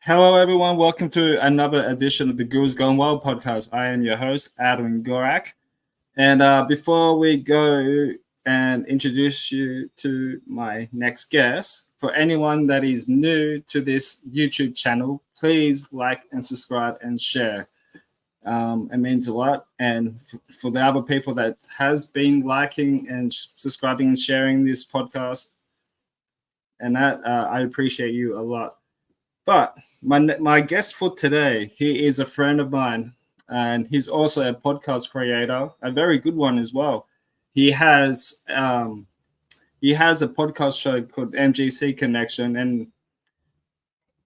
Hello, everyone. Welcome to another edition of the Girls Gone Wild podcast. I am your host, Adam Gorak. And before we go and introduce you to my next guest, for anyone that is new to this YouTube channel, please like and subscribe and share. It means a lot. And for the other people that has been liking and subscribing and sharing this podcast, and that I appreciate you a lot. But my guest for today, he is a friend of mine, and he's also a podcast creator, a very good one as well. He has a podcast show called M.G.C Connection, and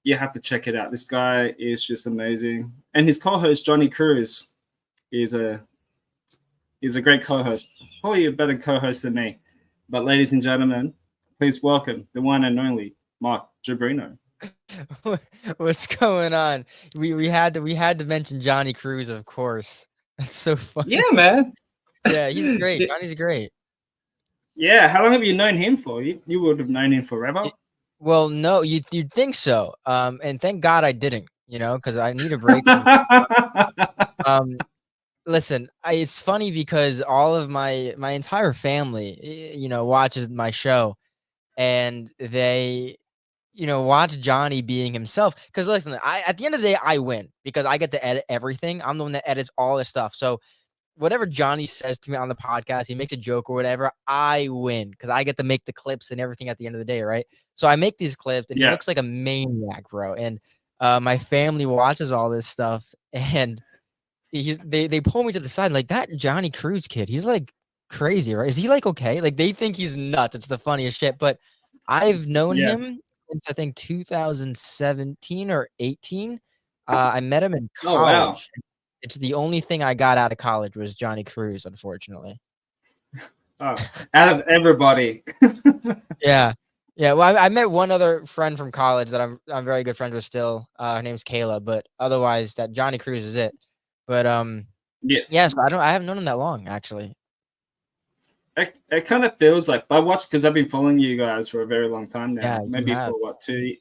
you have to check it out. This guy is just amazing, and his co-host Johnny Cruz is a great co-host, probably a better co-host than me. But ladies and gentlemen, please welcome the one and only Mark Gerbrino. What's going on? We had to mention Johnny Cruz, of course. That's so funny. Yeah, man. Yeah, he's great. Johnny's great. Yeah, how long have you known him for? You would have known him forever. Well, no, you'd think so. And thank God I didn't. Because I need a break. Listen, it's funny because all of my entire family, watches my show, and they watch Johnny being himself. Because listen, at the end of the day, I win because I get to edit everything. I'm the one that edits all this stuff. So whatever Johnny says to me on the podcast, he makes a joke or whatever, I win because I get to make the clips and everything at the end of the day, right? So I make these clips, and he looks like a maniac, bro. And my family watches all this stuff, and they pull me to the side like, that Johnny Cruz kid, he's like crazy, right? Is he like okay? Like they think he's nuts. It's the funniest shit. But I've known him since I think 2017 or 18. I met him in college. Oh, wow. It's the only thing I got out of college was Johnny Cruz, unfortunately. Oh, out of everybody. Yeah. Well, I met one other friend from college that I'm very good friends with still. Her name's Kayla, but otherwise, that Johnny Cruz is it. But so I haven't known him that long actually. It kind of feels like because I've been following you guys for a very long time now. Yeah, maybe for what 2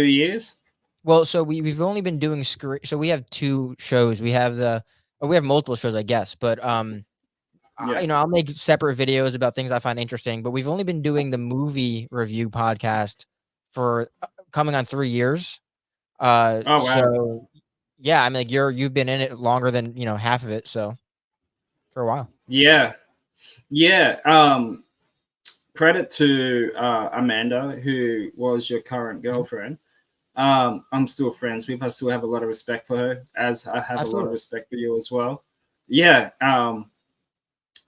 years. Well, so we've only been doing so we have two shows. We have we have multiple shows, I guess, but I'll make separate videos about things I find interesting. But we've only been doing the movie review podcast for coming on 3 years. Oh wow! So yeah, I mean, like you've been in it longer than half of it, so for a while. Yeah. Credit to Amanda, who was your current girlfriend. I'm still friends with her. I still have a lot of respect for her, as I have a lot of respect for you as well. Yeah.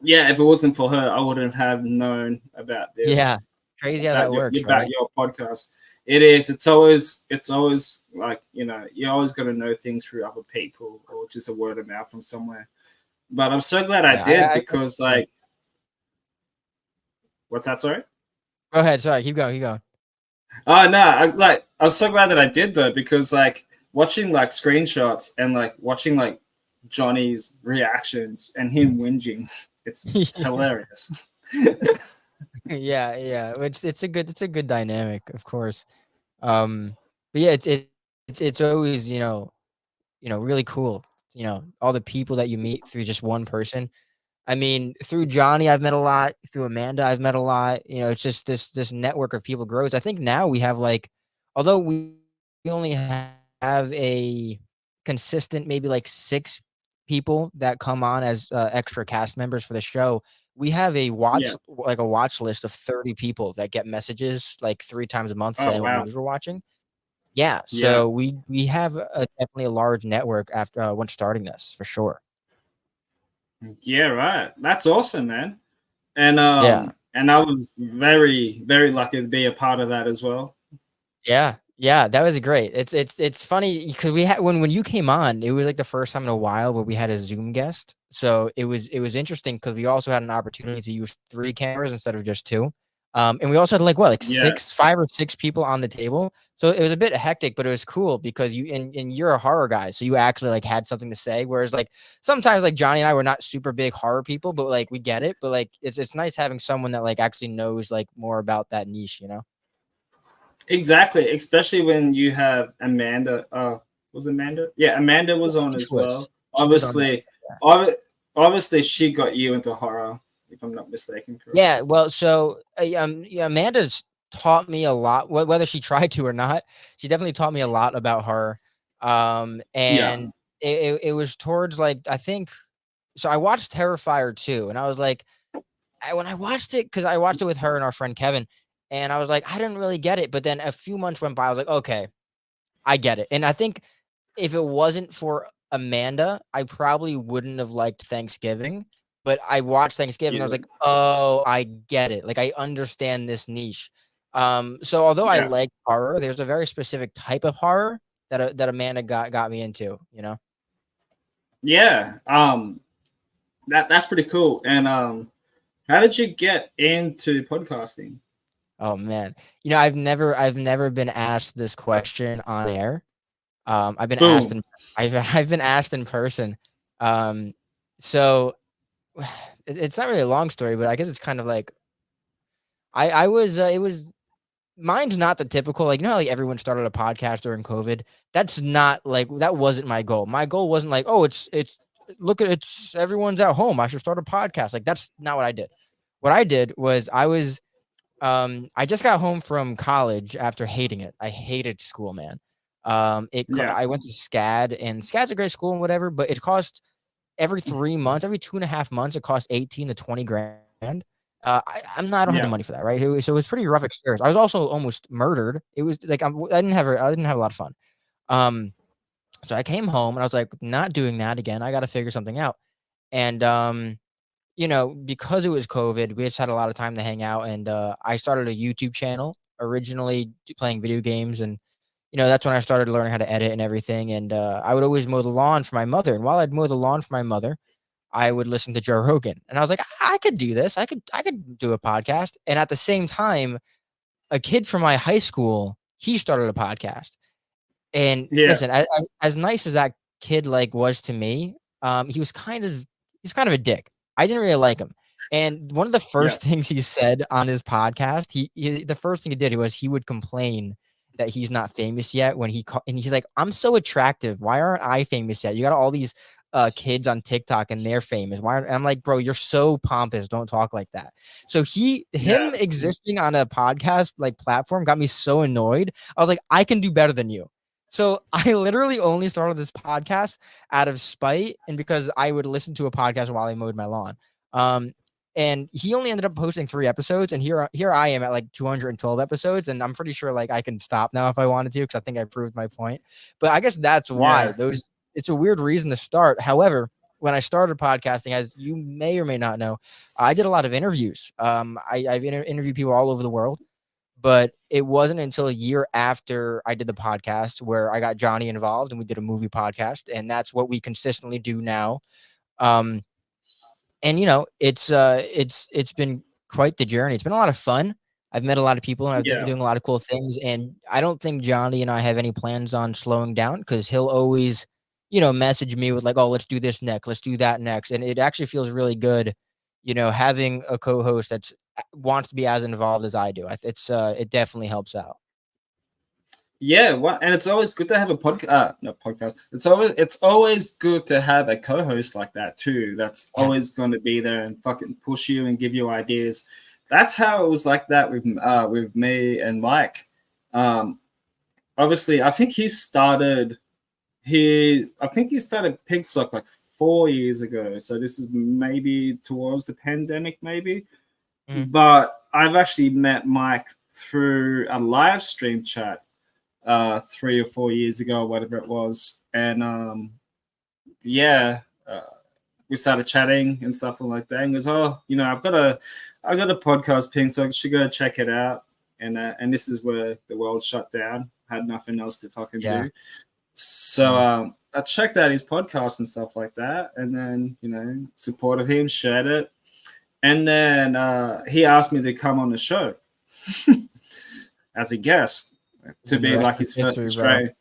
If it wasn't for her, I wouldn't have known about this. Yeah. Crazy how that works. About your podcast. It is. It's always like, you always got to know things through other people or just a word of mouth from somewhere. But I'm so glad I did because like, what's that? Sorry? Go ahead. Sorry. Keep going. Oh no! I'm so glad that I did though, because like watching like screenshots and like watching like Johnny's reactions and him whinging, it's hilarious. Yeah. It's a good dynamic, of course. But yeah, it's always really cool. All the people that you meet through just one person. I mean, through Johnny, I've met a lot. Through Amanda, I've met a lot. It's just this network of people grows. I think now we have although we only have a consistent maybe like 6 people that come on as extra cast members for the show. We have a watch list of 30 people that get messages like 3 times a month saying what movies we're watching. Yeah, so we have definitely a large network after once starting this for sure. Yeah, right. That's awesome, man. And and I was very, very lucky to be a part of that as well. Yeah, that was great. It's funny because we had when you came on, it was like the first time in a while where we had a Zoom guest. So it was interesting because we also had an opportunity to use 3 cameras instead of just 2. And we also had 5 or 6 people on the table. So it was a bit hectic, but it was cool because you're a horror guy. So you actually had something to say. Whereas sometimes Johnny and I were not super big horror people, but we get it. But it's nice having someone that actually knows more about that niche, Exactly, especially when you have Amanda. Was Amanda? Yeah, Amanda was on She as was. well. She was on that. Obviously, ob- obviously, she got you into horror, if I'm not mistaken. Correct. Yeah, well, so yeah, Amanda's taught me a lot, whether she tried to or not. She definitely taught me a lot about her. Yeah, And it was towards like I think so. I watched Terrifier 2, and I was like, when I watched it, because I watched it with her and our friend Kevin, and I was like, I didn't really get it. But then a few months went by, I was like, okay, I get it. And I think if it wasn't for Amanda, I probably wouldn't have liked Thanksgiving. But I watched Thanksgiving, I was yeah, like, "Oh, I get it. Like, I understand this niche." So although I yeah, like horror, there's a very specific type of horror that Amanda got me into, you know? yeah. That's pretty cool. And how did you get into podcasting? Oh, man. You know, I've never been asked this question on air. I've been asked Boom. in I've been asked in person. Um, so it's not really a long story, but I guess it's kind of like I was it was mine's not the typical, like, you know how, like, everyone started a podcast during COVID? That's not like that wasn't my goal. My goal wasn't like, "Oh, it's look at it's everyone's at home. I should start a podcast." Like, that's not what I did. What I did was I just got home from college after hating it. I hated school, man. Yeah, I went to SCAD, and SCAD's a great school and whatever, but it cost every 3 months, every 2.5 months, it costs 18 to 20 grand. I don't have the yeah, money for that, right? So it was pretty rough experience. I was also almost murdered. It was like I didn't have a lot of fun. Um, so I came home and I was like, not doing that again. I got to figure something out. And because it was COVID, we just had a lot of time to hang out, and I started a YouTube channel originally playing video games, and that's when I started learning how to edit and everything. And I would always mow the lawn for my mother, and while I'd mow the lawn for my mother, I would listen to Joe Rogan, and I was like, I could do this. I could do a podcast. And at the same time, a kid from my high school, he started a podcast. And yeah, listen, as nice as that kid like was to me, he's kind of a dick. I didn't really like him. And one of the yeah, first things he said on his podcast, the first thing he did was he would complain that he's not famous yet and he's like, I'm so attractive. Why aren't I famous yet? You got all these kids on TikTok and they're famous. Why? And I'm like, bro, you're so pompous. Don't talk like that. So him yeah, existing on a podcast like platform got me so annoyed. I was like, I can do better than you. So I literally only started this podcast out of spite and because I would listen to a podcast while I mowed my lawn. Um, and he only ended up posting 3 episodes, and here I am at like 212 episodes, and I'm pretty sure like I can stop now if I wanted to because I think I proved my point. But I guess that's why yeah, those. It's a weird reason to start. However, when I started podcasting, as you may or may not know, I did a lot of interviews. I've interviewed people all over the world. But it wasn't until a year after I did the podcast where I got Johnny involved and we did a movie podcast, and that's what we consistently do now. Um, and it's been quite the journey. It's been a lot of fun. I've met a lot of people and I've been yeah, doing a lot of cool things. And I don't think Johnny and I have any plans on slowing down because he'll always, message me with like, "Oh, let's do this next, let's do that next." And it actually feels really good, having a co-host that's wants to be as involved as I do. It definitely helps out. yeah. And it's always good to have a podcast. No podcast. It's always good to have a co-host like that too. That's Yeah. always going to be there and fucking push you and give you ideas. That's how it was like that with me and Mike. Um, obviously, I think he started Pigsock like 4 years ago. So this is maybe towards the pandemic, maybe. Mhm. But I've actually met Mike through a live stream chat 3 or 4 years ago, whatever it was, and yeah, we started chatting and stuff like that. And goes, "Oh, I've got a podcast ping, so you should go check it out." And this is where the world shut down. Had nothing else to fucking Yeah. do. So Mhm. I checked out his podcast and stuff like that, and then supported him, shared it, and then he asked me to come on the show as a guest to The be rest like is his first history, bro. Australian,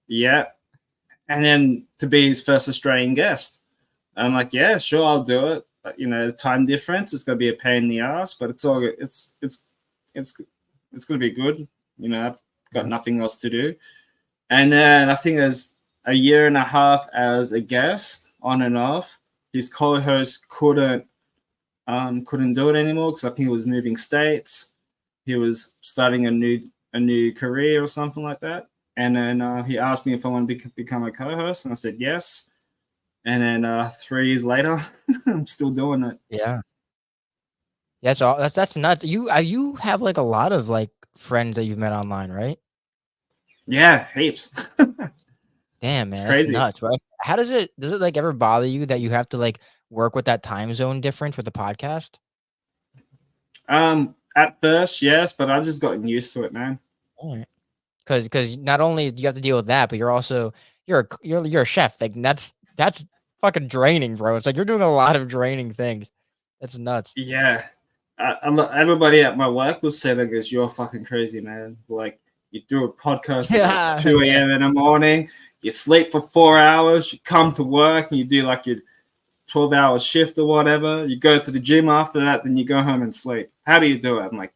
yeah, and then to be his first Australian guest. And I'm like, yeah, sure, I'll do it. But, time difference is gonna be a pain in the ass, but it's all good. It's gonna be good. I've got Mhm. nothing else to do. And then I think there's a year and a half as a guest on and off. His co-host couldn't do it anymore because I think he was moving states. He was starting a new career or something like that. And then he asked me if I wanted to become a co-host, and I said yes. And then 3 years later, I'm still doing it. Yeah. That's all. That's nuts. You have like a lot of like friends that you've met online, right? Yeah, heaps. Damn, It's man, that's crazy. nuts, right? How does it like ever bother you that you have to like work with that time zone difference with the podcast? At first, yes, but I just gotten used to it, man. Alright. Because not only do you have to deal with that, but you're also you're a chef. Like that's fucking draining, bro. It's like you're doing a lot of draining things. That's nuts. Yeah, everybody at my work will say that goes, "You're fucking crazy, man." Like you do a podcast at like Yeah, 2 yeah, a.m. in the morning, you sleep for 4 hours, you come to work and you do like your 12-hour shift or whatever. You go to the gym after that, then you go home and sleep. How do you do it? I'm like,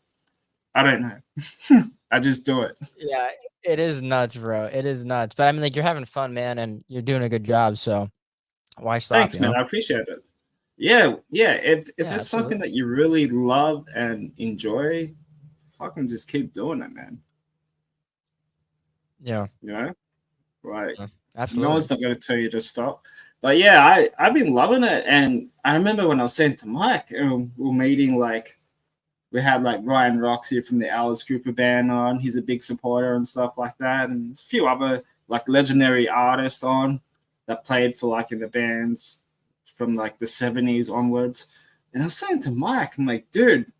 I don't know. I just do it. yeah. It is nuts, bro. It is nuts. But I mean, like you're having fun, man, and you're doing a good job. So why stop? Thanks, You man. know? I appreciate it. Yeah, yeah. If Yeah, it's something absolutely. that you really love and enjoy, fucking just keep doing it, man. Yeah, You know, like yeah, no absolutely. one's not going to tell you to stop. But yeah, I've been loving it, and I remember when I was saying to Mike, we were meeting like we had like Ryan Roxy from the Alice Cooper band on. He's a big supporter and stuff like that, and a few other like legendary artists on that played for like in the bands from like the '70s onwards. And I was saying to Mike, I'm like, dude,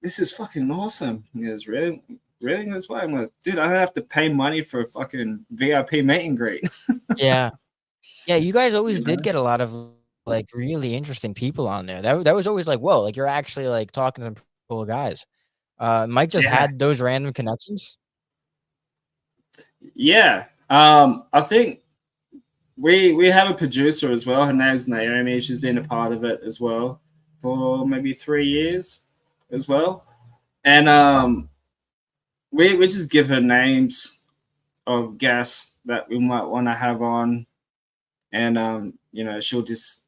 this is fucking awesome. He goes, really? Really? That's why I'm like, dude, I don't have to pay money for a fucking VIP meet and greet. Yeah. Yeah, you guys always you did know? get a lot of, like, really interesting people on there. That was always like, "Whoa," like, you're actually, like, talking to some cool guys. Mike just Yeah. had those random connections? Yeah. I think we have a producer as well. Her name's Naomi. She's been a part of it as well for maybe 3 years as well. And we just give her names of guests that we might want to have on, and she'll just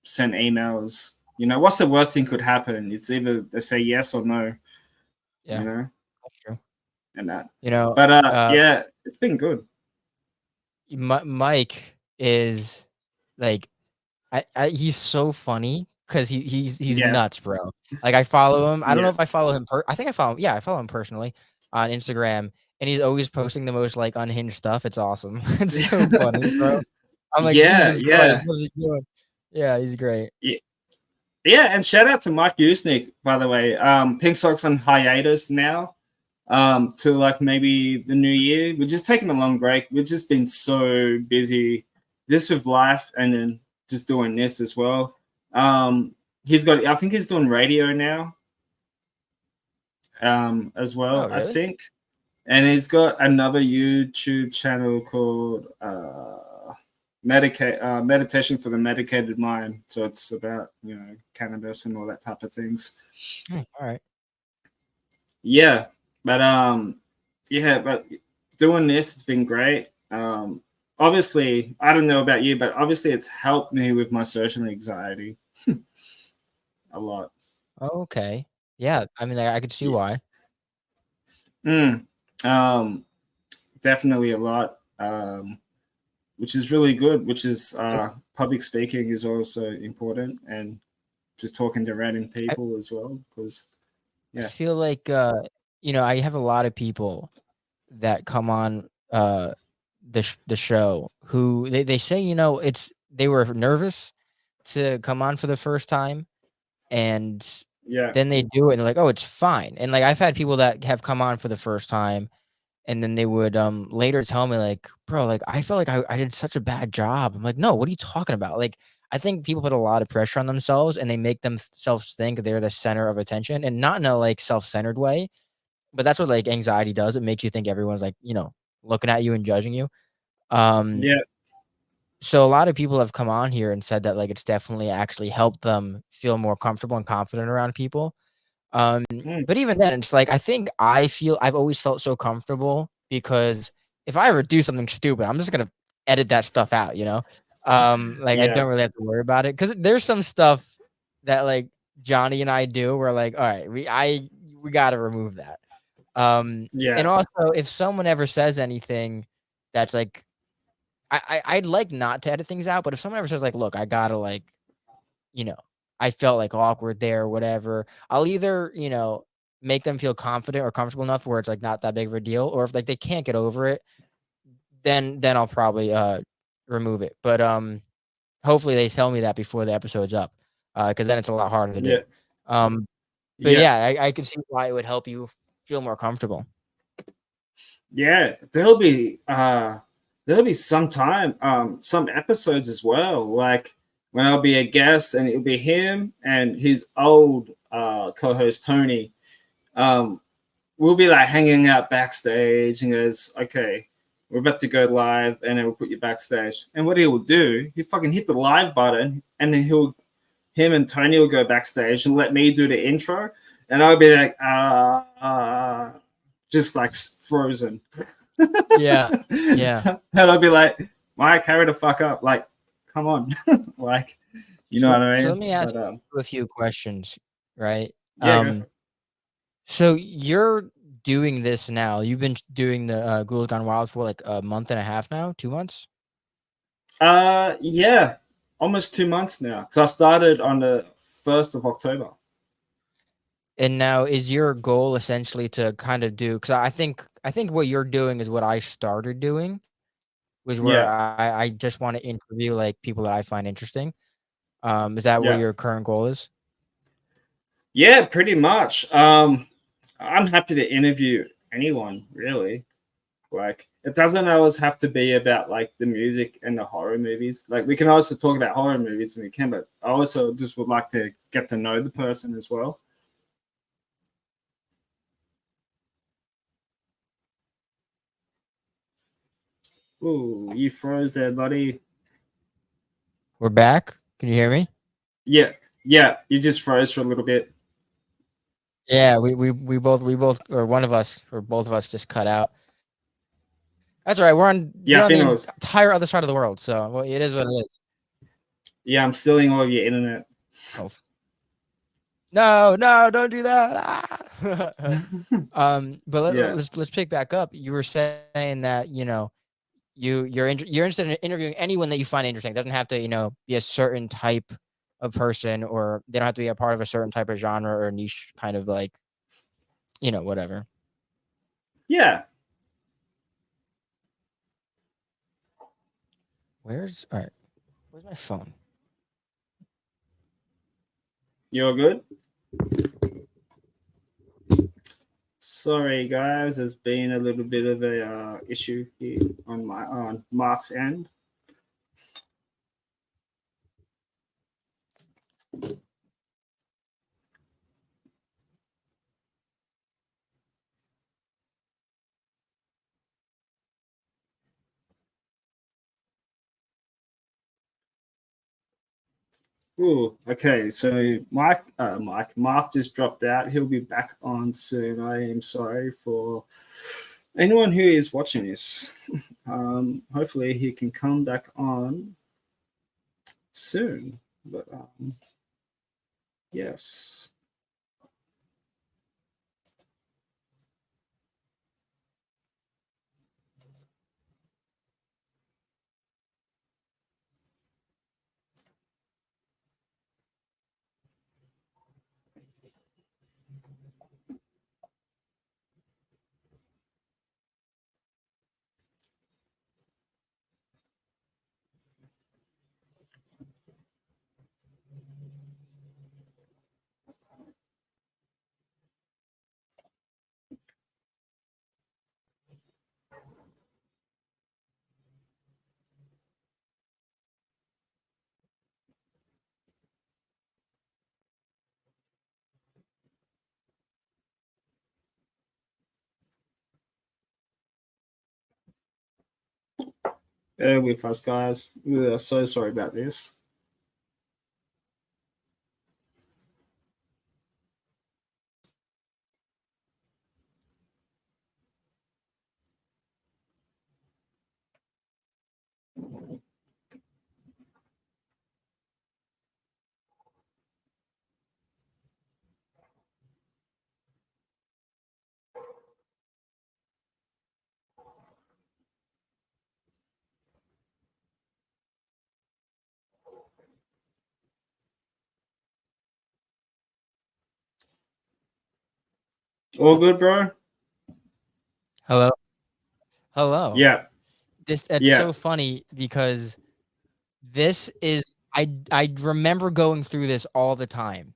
send emails. What's the worst thing could happen? It's either they say yes or no. You Yeah, know, that's true. and that. You know, But uh, yeah, it's been good. Mike is, like I he's so funny 'cause he's Yeah, nuts, bro. Like, I follow him. I don't know yeah, if I follow him I think I follow him, yeah, I follow him personally on Instagram, and he's always posting the most, like, unhinged stuff. It's awesome. It's so funny, bro. I'm like, yeah, "Jesus Christ, yeah. what is he doing?" Yeah, he's great. Yeah, yeah, and shout out to Mike Usnick, by the way. Pink Sock's on hiatus now. To like maybe the new year. We're just taking a long break. We've just been so busy, this with life, and then just doing this as well. I think he's doing radio now, as Oh, well. I really? think, and he's got another YouTube channel called meditation for the medicated mind. So it's about cannabis and all that type of things. Alright. Yeah, but yeah, but doing this, it's been great. Obviously, I don't know about you, but obviously, it's helped me with my social anxiety a lot. Okay. Yeah, I mean, I could see Yeah. why. Mm. Um, Definitely a lot. Which is really good. Which is public speaking is also important, and just talking to random I people as well. Because I yeah, feel like, I have a lot of people that come on, the show who they say, they were nervous to come on for the first time, and yeah, then they do it and they're like, "Oh, it's fine." And, like, I've had people that have come on for the first time, and then they would, later tell me like, "Bro, like, I felt like I did such a bad job." I'm like, "No, what are you talking about?" Like, I think people put a lot of pressure on themselves, and they make themselves think they're the center of attention, and not in a, like, self-centered way, but that's what, like, anxiety does. It makes you think everyone's, like, looking at you and judging you. Um, yeah, so a lot of people have come on here and said that, like, it's definitely actually helped them feel more comfortable and confident around people. Mm, But even then, it's like I've always felt so comfortable because if I ever do something stupid, I'm just gonna edit that stuff out, you know? Like I yeah, don't really have to worry about it because there's some stuff that like Johnny and I do. We're like, all right, we got to remove that. And yeah, also, if someone ever says anything that's like, I'd like not to edit things out, but if someone ever says like, look, I gotta like, you know, I felt like awkward there or whatever, I'll either, make them feel confident or comfortable enough where it's like not that big of a deal, or if like they can't get over it, then I'll probably remove it. But hopefully they tell me that before the episode's up, because then it's a lot harder to do. yeah, Um, but yeah, yeah, I can see why it would help you feel more comfortable. yeah. There'll be some time, some episodes as well, like when I'll be a guest and it'll be him and his old co-host Tony. Um, we'll be like hanging out backstage and goes, okay, we're about to go live, and then we'll put you backstage. And what he will do, he fucking hit the live button, and then him and Tony will go backstage and let me do the intro, and I'll be like, just like frozen. Yeah, yeah. And I'll be like, Mike, carry the fuck up, like, come on, like, you know So what I so let mean? me ask But you a few questions, right? yeah, go for it. So you're doing this now. You've been doing the Ghouls Gone Wild for like a month and a half now, 2 months. Yeah, almost 2 months now. Because I started on the 1st of October. And now is your goal essentially to kind of do? Because I think what you're doing is what I started doing, was where Yeah, I just want to interview like people that I find interesting. Is that what yeah, your current goal is? yeah, pretty much. I'm happy to interview anyone, really. Like, it doesn't always have to be about like the music and the horror movies. Like, we can also talk about horror movies when we can, but I also just would like to get to know the person as well. Ooh, you froze there, buddy. We're back. Can you hear me? Yeah, yeah, you just froze for a little bit. Yeah, we both or one of us or both of us just cut out. That's all right. Yeah, I You're on think the I was. entire other side of the world, so well, it is what it is. Yeah, I'm stealing all of your internet. Oh, no, no, don't do that. Ah. But Yeah, let's pick back up. You were saying that you're interested in interviewing anyone that you find interesting. It doesn't have to be a certain type of person, or they don't have to be a part of a certain type of genre or niche kind of like whatever. yeah. All right? Where's my phone? You're good. Sorry, guys. There's been a little bit of a issue here on Mark's end. Ooh, okay. So Mark just dropped out. He'll be back on soon. I am sorry for anyone who is watching this. Hopefully he can come back on soon. But yes. Bear with us, guys. We are so sorry about this. All good, bro? Hello. Hello. Yeah, It's yeah, so funny because this is I remember going through this all the time.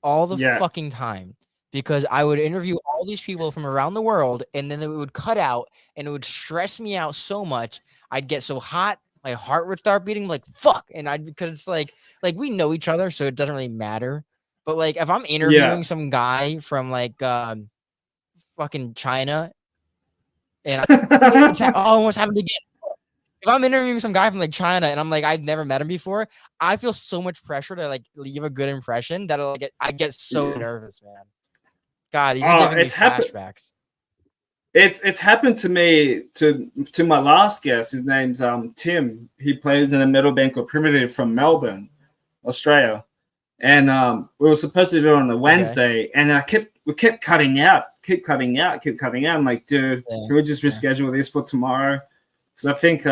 All the yeah. fucking time. Because I would interview all these people from around the world and then it would cut out and it would stress me out so much. I'd get so hot, my heart would start beating like fuck. And I'd because it's like we know each other, so it doesn't really matter. But like if I'm Yeah. interviewing some guy from like fucking China and almost happened again. If I'm interviewing some guy from like China and I'm like I've never met him before, I feel so much pressure to like leave a good impression that I get so Yeah. nervous, man. God, these are giving me It's happened. flashbacks. It's happened to me to my last guest. His name's Tim. He plays in a metal band called Primitive from Melbourne, Australia. And we were supposed to do it on a Okay. Wednesday, and we kept cutting out, keep cutting out, keep cutting out. I'm like, dude, Yeah. can we just Yeah. reschedule this for tomorrow? Because I think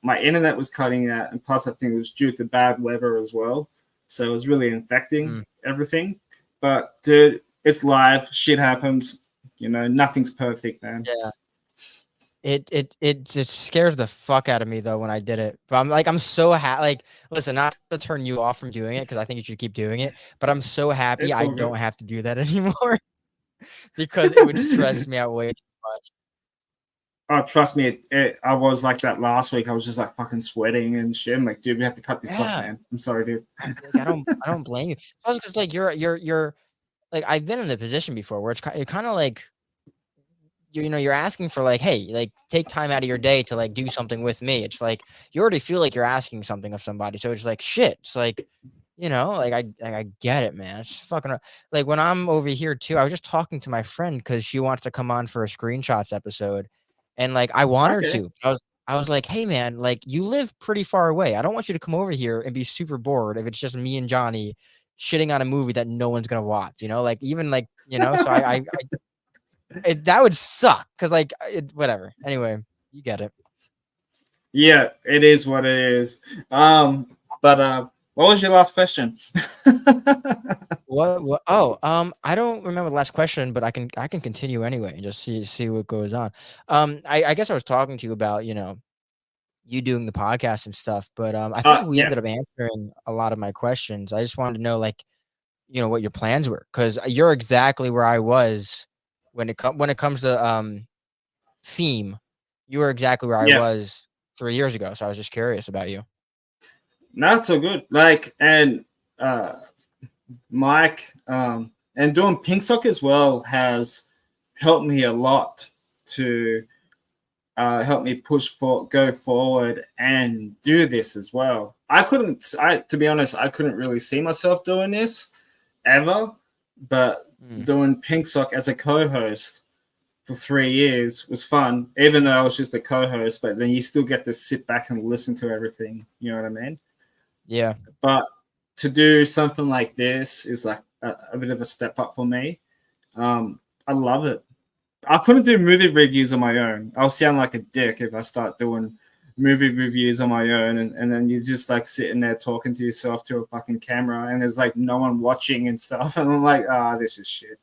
my internet was cutting out, and plus I think it was due to bad weather as well. So it was really infecting everything. But dude, it's live. Shit happens. You know, nothing's perfect, man. Yeah. It just scares the fuck out of me though when I did it. But I'm so happy. Like, listen, not to turn you off from doing it because I think you should keep doing it. But I'm so happy It's I all good. don't have to do that anymore because it would stress me out way too much. Oh, trust me, I was like that last week. I was just like fucking sweating and shit. I'm like, dude, we have to cut this off, Yeah. man. I'm sorry, dude. Like I don't blame you. Also, because like you're like I've been in the position before where you're kind of like you're asking for like, hey, like take time out of your day to like do something with me. It's like you already feel like you're asking something of somebody. So it's like shit. It's like, like I get it, man. It's fucking like when I'm over here too. I was just talking to my friend because she wants to come on for a screenshots episode, and like I want her Okay. to. I was like, hey man, like you live pretty far away. I don't want you to come over here and be super bored if it's just me and Johnny shitting on a movie that no one's gonna watch. Like even like so that would suck because like whatever. Anyway, you get it. Yeah, it is what it is. But what was your last question? What? What? Oh, I don't remember the last question, but I can continue anyway and just see what goes on. I guess I was talking to you about you doing the podcast and stuff, but I think we Yeah, ended up answering a lot of my questions. I just wanted to know like what your plans were because you're exactly where I was when it comes to theme. You were exactly where I yeah. was 3 years ago, so I was just curious about you. Not so good. Like, and uh, Mike, and doing pink sock as well has helped me a lot to help me go forward and do this as well. To be honest, I couldn't really see myself doing this ever, but doing Pink Sock as a co-host for 3 years was fun, even though I was just a co-host, but then you still get to sit back and listen to everything. You know what I mean? Yeah. But to do something like this is like a bit of a step up for me. I love it. I couldn't do movie reviews on my own. I'll sound like a dick if I start doing movie reviews on my own and then you're just like sitting there talking to yourself to a fucking camera and there's like no one watching and stuff. And I'm like, this is shit.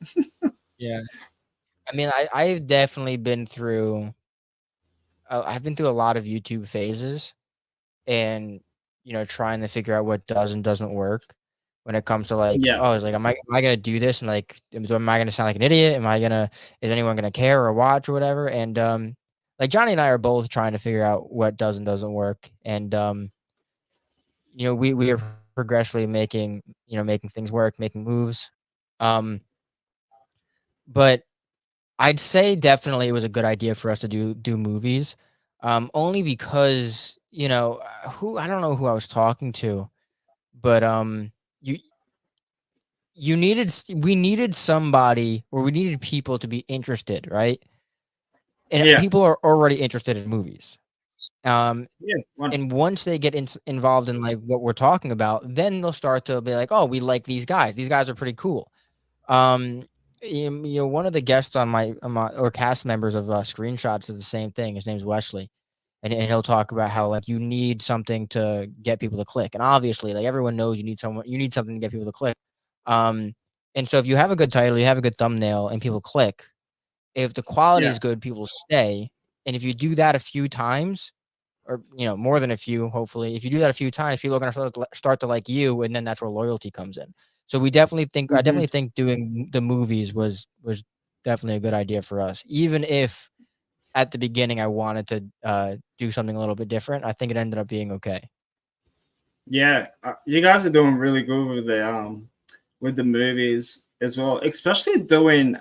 Yeah. I mean, I've definitely been through I've been through a lot of YouTube phases and, trying to figure out what does and doesn't work when it comes to like, Yeah. oh, it's like, am I gonna do this? And like, am I gonna sound like an idiot? Is anyone gonna care or watch or whatever? And like Johnny and I are both trying to figure out what does and doesn't work. And we are progressively making things work, making moves. Um, but I'd say definitely it was a good idea for us to do movies, only because, who I don't know who I was talking to, but, you we needed somebody or we needed people to be interested, right? And Yeah. people are already interested in movies. Um, Yeah. One. and once they get involved in, like, what we're talking about, then they'll start to be like, "Oh, we like these guys. These guys are pretty cool." Um, one of the guests on my or cast members of Screenshots is the same thing. His name's Wesley, and he'll talk about how like you need something to get people to click, and obviously, like everyone knows, you need something to get people to click. Um, And so if you have a good title, you have a good thumbnail, and people click, if the quality Yeah. is good, people stay. And if you do that a few times, or more than a few, hopefully, if you do that a few times, people are going to start to like you, and then that's where loyalty comes in. So I Hmm. definitely think doing the movies was definitely a good idea for us, even if at the beginning I wanted to do something a little bit different. I think it ended up being okay. Yeah, you guys are doing really good with the movies as well, especially doing.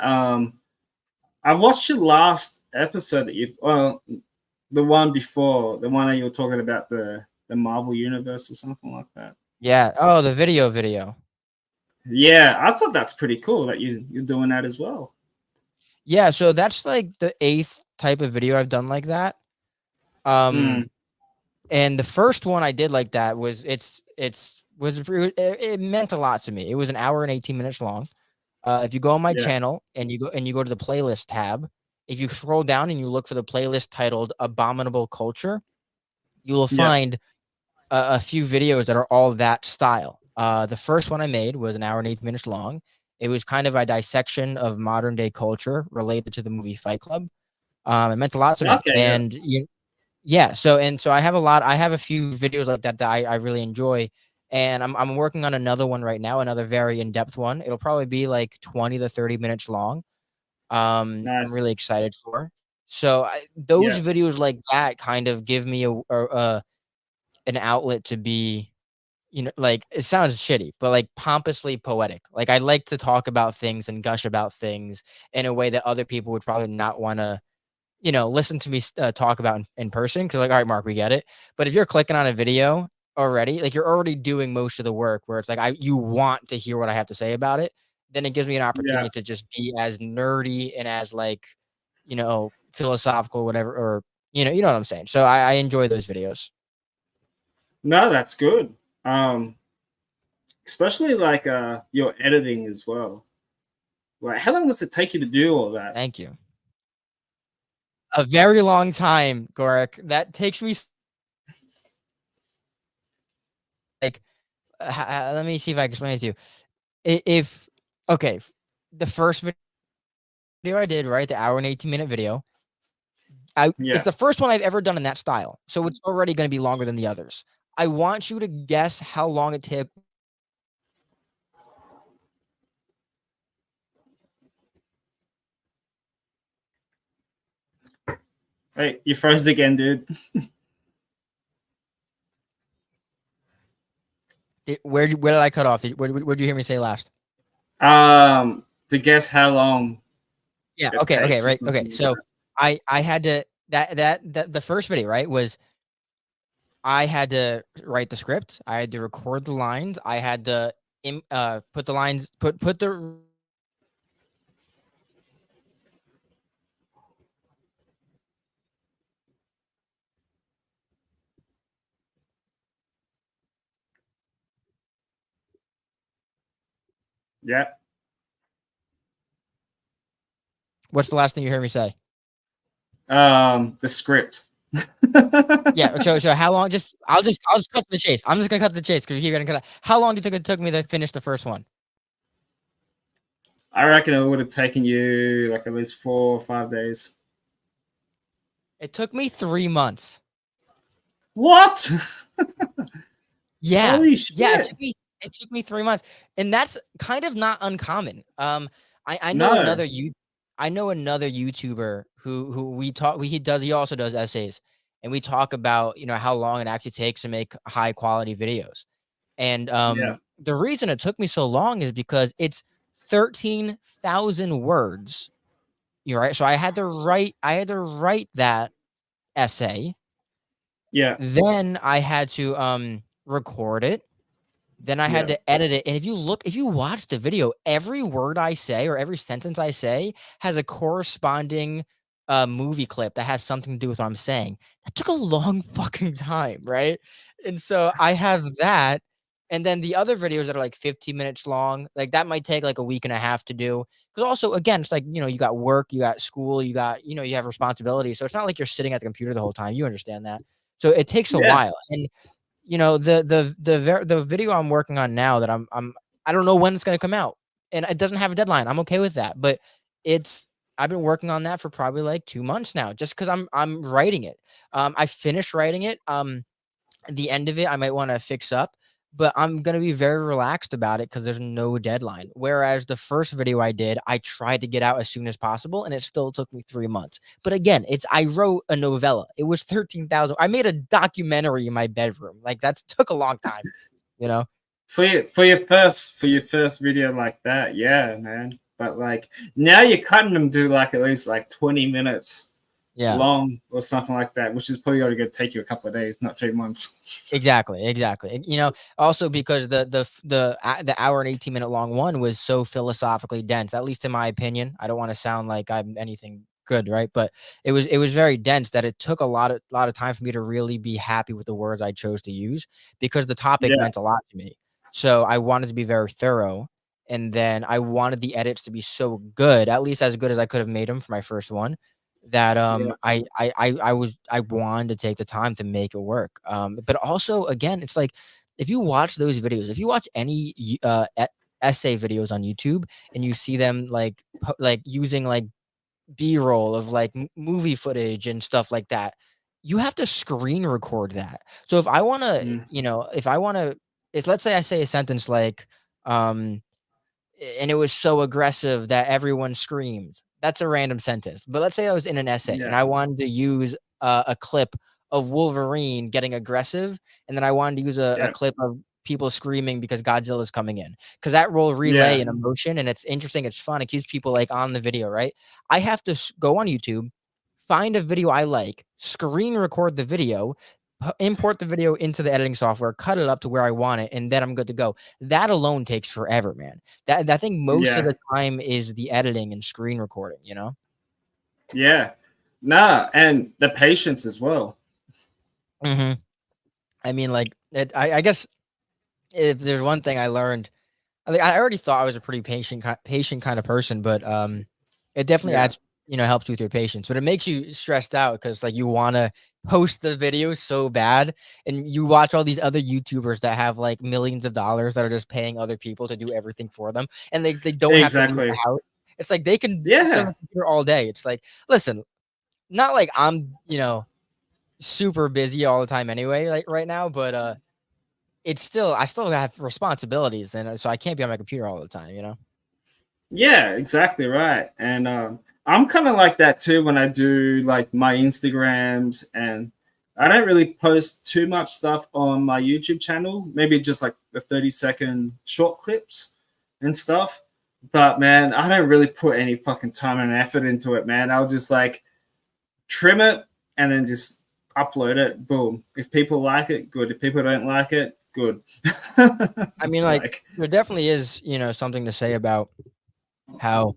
I watched your last episode that you, well, the one before, the one that you were talking about the Marvel universe or something like that. Yeah. Oh, the video. Yeah, I thought that's pretty cool that you're doing that as well. Yeah. So that's like the eighth type of video I've done like that. Mm, And the first one I did like that was it meant a lot to me. It was an hour and 18 minutes long. If you go on my yeah, channel and you go to the playlist tab, if you scroll down and you look for the playlist titled Abominable Culture, you will yeah. find a few videos that are all that style. The first one I made was an hour and 18 minutes long. It was kind of a dissection of modern day culture related to the movie Fight Club. It meant a lot to me, Okay, yeah, and yeah. So I have a few videos like that that I really enjoy, and I'm working on another one right now, another very in depth one. It'll probably be like 20 to 30 minutes long. I'm really nice. excited for. So those Yeah, videos like that kind of give me an outlet to be, like, it sounds shitty, but like pompously poetic. Like I like to talk about things and gush about things in a way that other people would probably not want to, listen to me talk about in person. Cause like, all right, Mark, we get it. But if you're clicking on a video already, like you're already doing most of the work where it's like, you want to hear what I have to say about it. Then it gives me an yeah. opportunity to just be as nerdy and as like, philosophical, whatever, or, you know what I'm saying? So I enjoy those videos. No, that's good. Um, especially like your editing as well. Like, how long does it take you to do all that? Thank you. A very long time, Gorik. That takes me like, let me see if I can explain it to you. If okay, the first video I did, right, the hour and 18-minute video, it's Yeah. the first one I've ever done in that style, so it's already going to be longer than the others. I want you to guess how long it took. Hey, you froze again, dude. Where did I cut off? Where did you hear me say last? To guess how long Yeah. it Okay. takes or Right. Okay. something like So that. I had to that the first video, right, was I had to write the script. I had to record the lines. I had to put the lines, put the Yeah. what's the last thing you heard me say? The script. Yeah. So how long? I'll just cut to the chase. I'm just gonna cut to the chase because you're gonna cut. How long do you think it took me to finish the first one? I reckon it would have taken you like at least 4 or 5 days. It took me 3 months. What? Yeah. Holy Yeah. shit! It took me 3 months, and that's kind of not uncommon. I know No. another YouTuber who we talk. He also does essays, and we talk about how long it actually takes to make high quality videos. And Yeah. the reason it took me so long is because it's 13,000 words. You're right. So I had to write that essay. Yeah. Then I had to record it. Then I had Yeah. to edit it. And if you watch the video, every word I say or every sentence I say has a corresponding movie clip that has something to do with what I'm saying. That took a long fucking time, right? And so I have that. And then the other videos that are like 15 minutes long, like that might take like a week and a half to do. Because also, again, it's like, you got work, you got school, you have responsibility. So it's not like you're sitting at the computer the whole time. You understand that. So it takes a Yeah. while. And the video I'm working on now that I don't know when it's gonna come out. and it doesn't have a deadline. I'm okay with that. But I've been working on that for probably like 2 months now, just because I'm writing it. I finished writing it. The end of it, I might want to fix up, but I'm going to be very relaxed about it because there's no deadline. Whereas the first video I did, I tried to get out as soon as possible and it still took me 3 months. But again, I wrote a novella. It was 13,000. I made a documentary in my bedroom. Like that took a long time, you know? For your first video like that, yeah, man. But like now you're cutting them to like at least like 20 minutes Yeah. long or something like that, which is probably going to take you a couple of days, not 3 months. Exactly, exactly. And, also because the hour and 18-minute long one was so philosophically dense, at least in my opinion. I don't want to sound like I'm anything good, right? But it was very dense that it took a lot of time for me to really be happy with the words I chose to use because the topic Yeah, meant a lot to me. So I wanted to be very thorough, and then I wanted the edits to be so good, at least as good as I could have made them for my first one, that yeah, I wanted to take the time to make it work. But also again, it's like if you watch those videos, if you watch any essay videos on YouTube and you see them like like using like B-roll of like movie footage and stuff like that, you have to screen record that. So if I want to, mm, if I want to, it's let's say I say a sentence like, um, and it was so aggressive that everyone screamed. That's a random sentence. But let's say I was in an essay and yeah, I wanted to use a clip of Wolverine getting aggressive, and then I wanted to use a yeah, clip of people screaming because Godzilla's coming in. Because that will relay yeah, an emotion, and it's interesting, it's fun, it keeps people like on the video, right? I have to go on YouTube, find a video I like, screen record the video, import the video into the editing software, cut it up to where I want it, and then I'm good to go. That alone takes forever, man. That I think most of yeah, the time is the editing and screen recording, you know? yeah. Nah, and the patience as well. Mhm. I mean, like, I guess if there's one thing I learned, I already thought I was a pretty patient kind of person, but, it definitely Yeah, adds helps with your patience, but it makes you stressed out because like, you wanna post the video so bad, and you watch all these other YouTubers that have, like, millions of dollars that are just paying other people to do everything for them, and they don't have to leave the exactly. house. It's like they can sit on Yeah, the computer all day. It's like, listen, not like I'm, super busy all the time anyway, like, right now, but, I still have responsibilities, and, so I can't be on my computer all the time, you know? yeah, exactly right. And I'm kind of like that too when I do like my Instagrams, and I don't really post too much stuff on my YouTube channel. Maybe just like the 30-second short clips and stuff. But man, I don't really put any fucking time and effort into it, man. I'll just like trim it and then just upload it. Boom. If people like it, good. If people don't like it, good. I mean, like, Like, there definitely is, something to say about how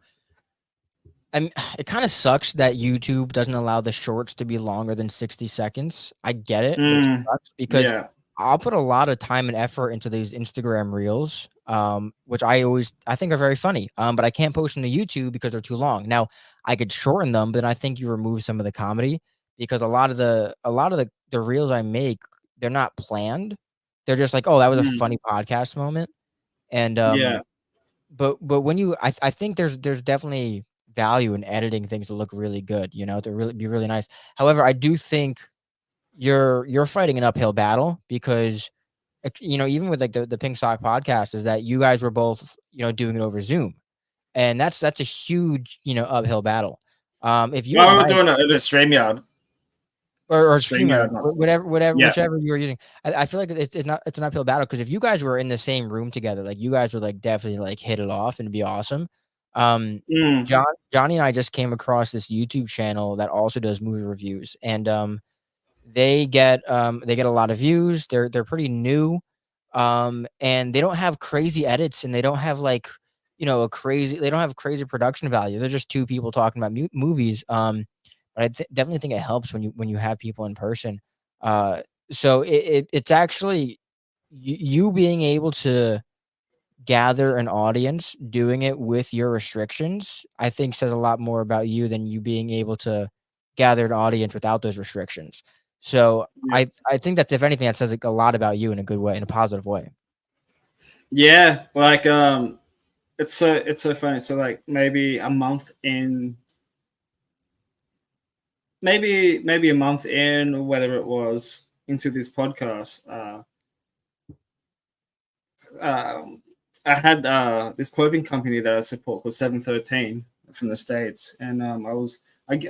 it kinda sucks that YouTube doesn't allow the shorts to be longer than 60 seconds. I get it, but it mm, sucks because yeah, I'll put a lot of time and effort into these Instagram reels, which I think are very funny, but I can't post them to YouTube because they're too long. Now, I could shorten them, but I think you remove some of the comedy because a lot of the reels I make, they're not planned. They're just like, "Oh, that was a mm, funny podcast moment," and, yeah, but when I think there's definitely value in editing things to look really good, to really be really nice. However, I do think you're fighting an uphill battle because, even with, like, the Pink Sock podcast is that you guys were both, doing it over Zoom, and that's a huge, uphill battle. If you well, and we were Mike doing it over StreamYard. or StreamYard, StreamYard, awesome. whatever Yeah. whichever you were using. I feel like it's an uphill battle because if you guys were in the same room together, like, you guys would, like, definitely, like, hit it off and be awesome. Um, Mm, Johnny and I just came across this YouTube channel that also does movie reviews, and, they get a lot of views. They're pretty new, and they don't have crazy edits, and they don't have, like, they don't have crazy production value. They're just 2 people talking about movies, but definitely think it helps when you have people in person. Uh, so it's actually you being able to gather an audience doing it with your restrictions, I think says a lot more about you than you being able to gather an audience without those restrictions. So yeah. I think that's if anything, that says a lot about you in a good way, in a positive way. Yeah, like it's so funny. So like maybe a month in, maybe a month in or whatever it was into this podcast, um, I had this clothing company that I support called 713 from the States, and I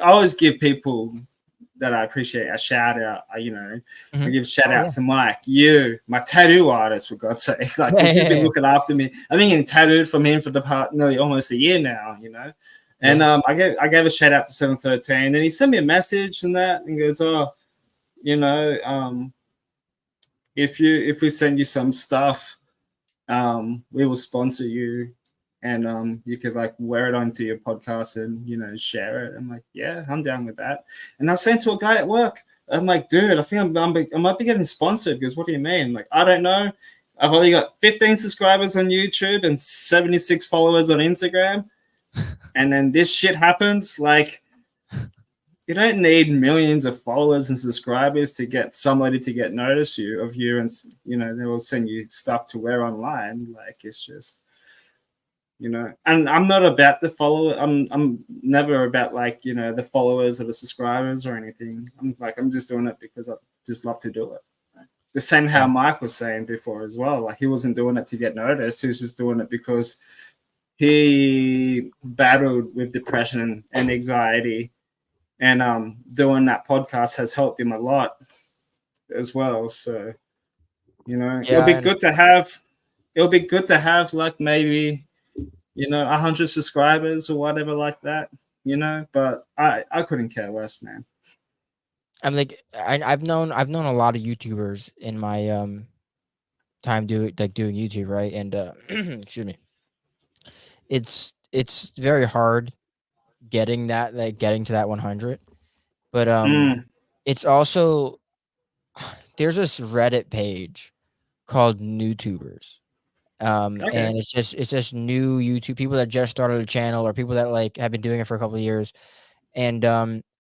always give people that I appreciate a shout out. I Mhm. give shout Oh, yeah. outs to Mike, you, my tattoo artist, for God's sake. Like, Yeah, because he's yeah, been yeah. looking after me. I've been getting tattooed from him for the past nearly almost a year now. And Yeah. I gave a shout out to 713, and he sent me a message and that, and goes, oh, you know, if we send you some stuff, we will sponsor you, and you could like wear it onto your podcast and share it. I'm like, yeah, I'm down with that. And I was saying to a guy at work, I'm like, dude, I think I might be getting sponsored. Because what do you mean? Like, I don't know. I've only got 15 subscribers on YouTube and 76 followers on Instagram, and then this shit happens. Like, you don't need millions of followers and subscribers to get somebody to get notice of you, and they will send you stuff to wear online. Like, it's just, and I'm not about the follower. I'm never about, like, the followers or the subscribers or anything. I'm just doing it because I just love to do it. The same how Yeah. Mike was saying before as well. Like, he wasn't doing it to get noticed. He was just doing it because he battled with depression and anxiety, and doing that podcast has helped him a lot as well. So Yeah, I understand. it'll be good to have, like, maybe 100 subscribers or whatever like that. But I couldn't care less, man. I'm like I've known a lot of YouTubers in my time doing YouTube, right? And excuse me. It's very hard getting to that 100. But Mm, it's also there's this Reddit page called NewTubers. okay. And it's just new YouTube people that just started a channel or people that like have been doing it for a couple of years. And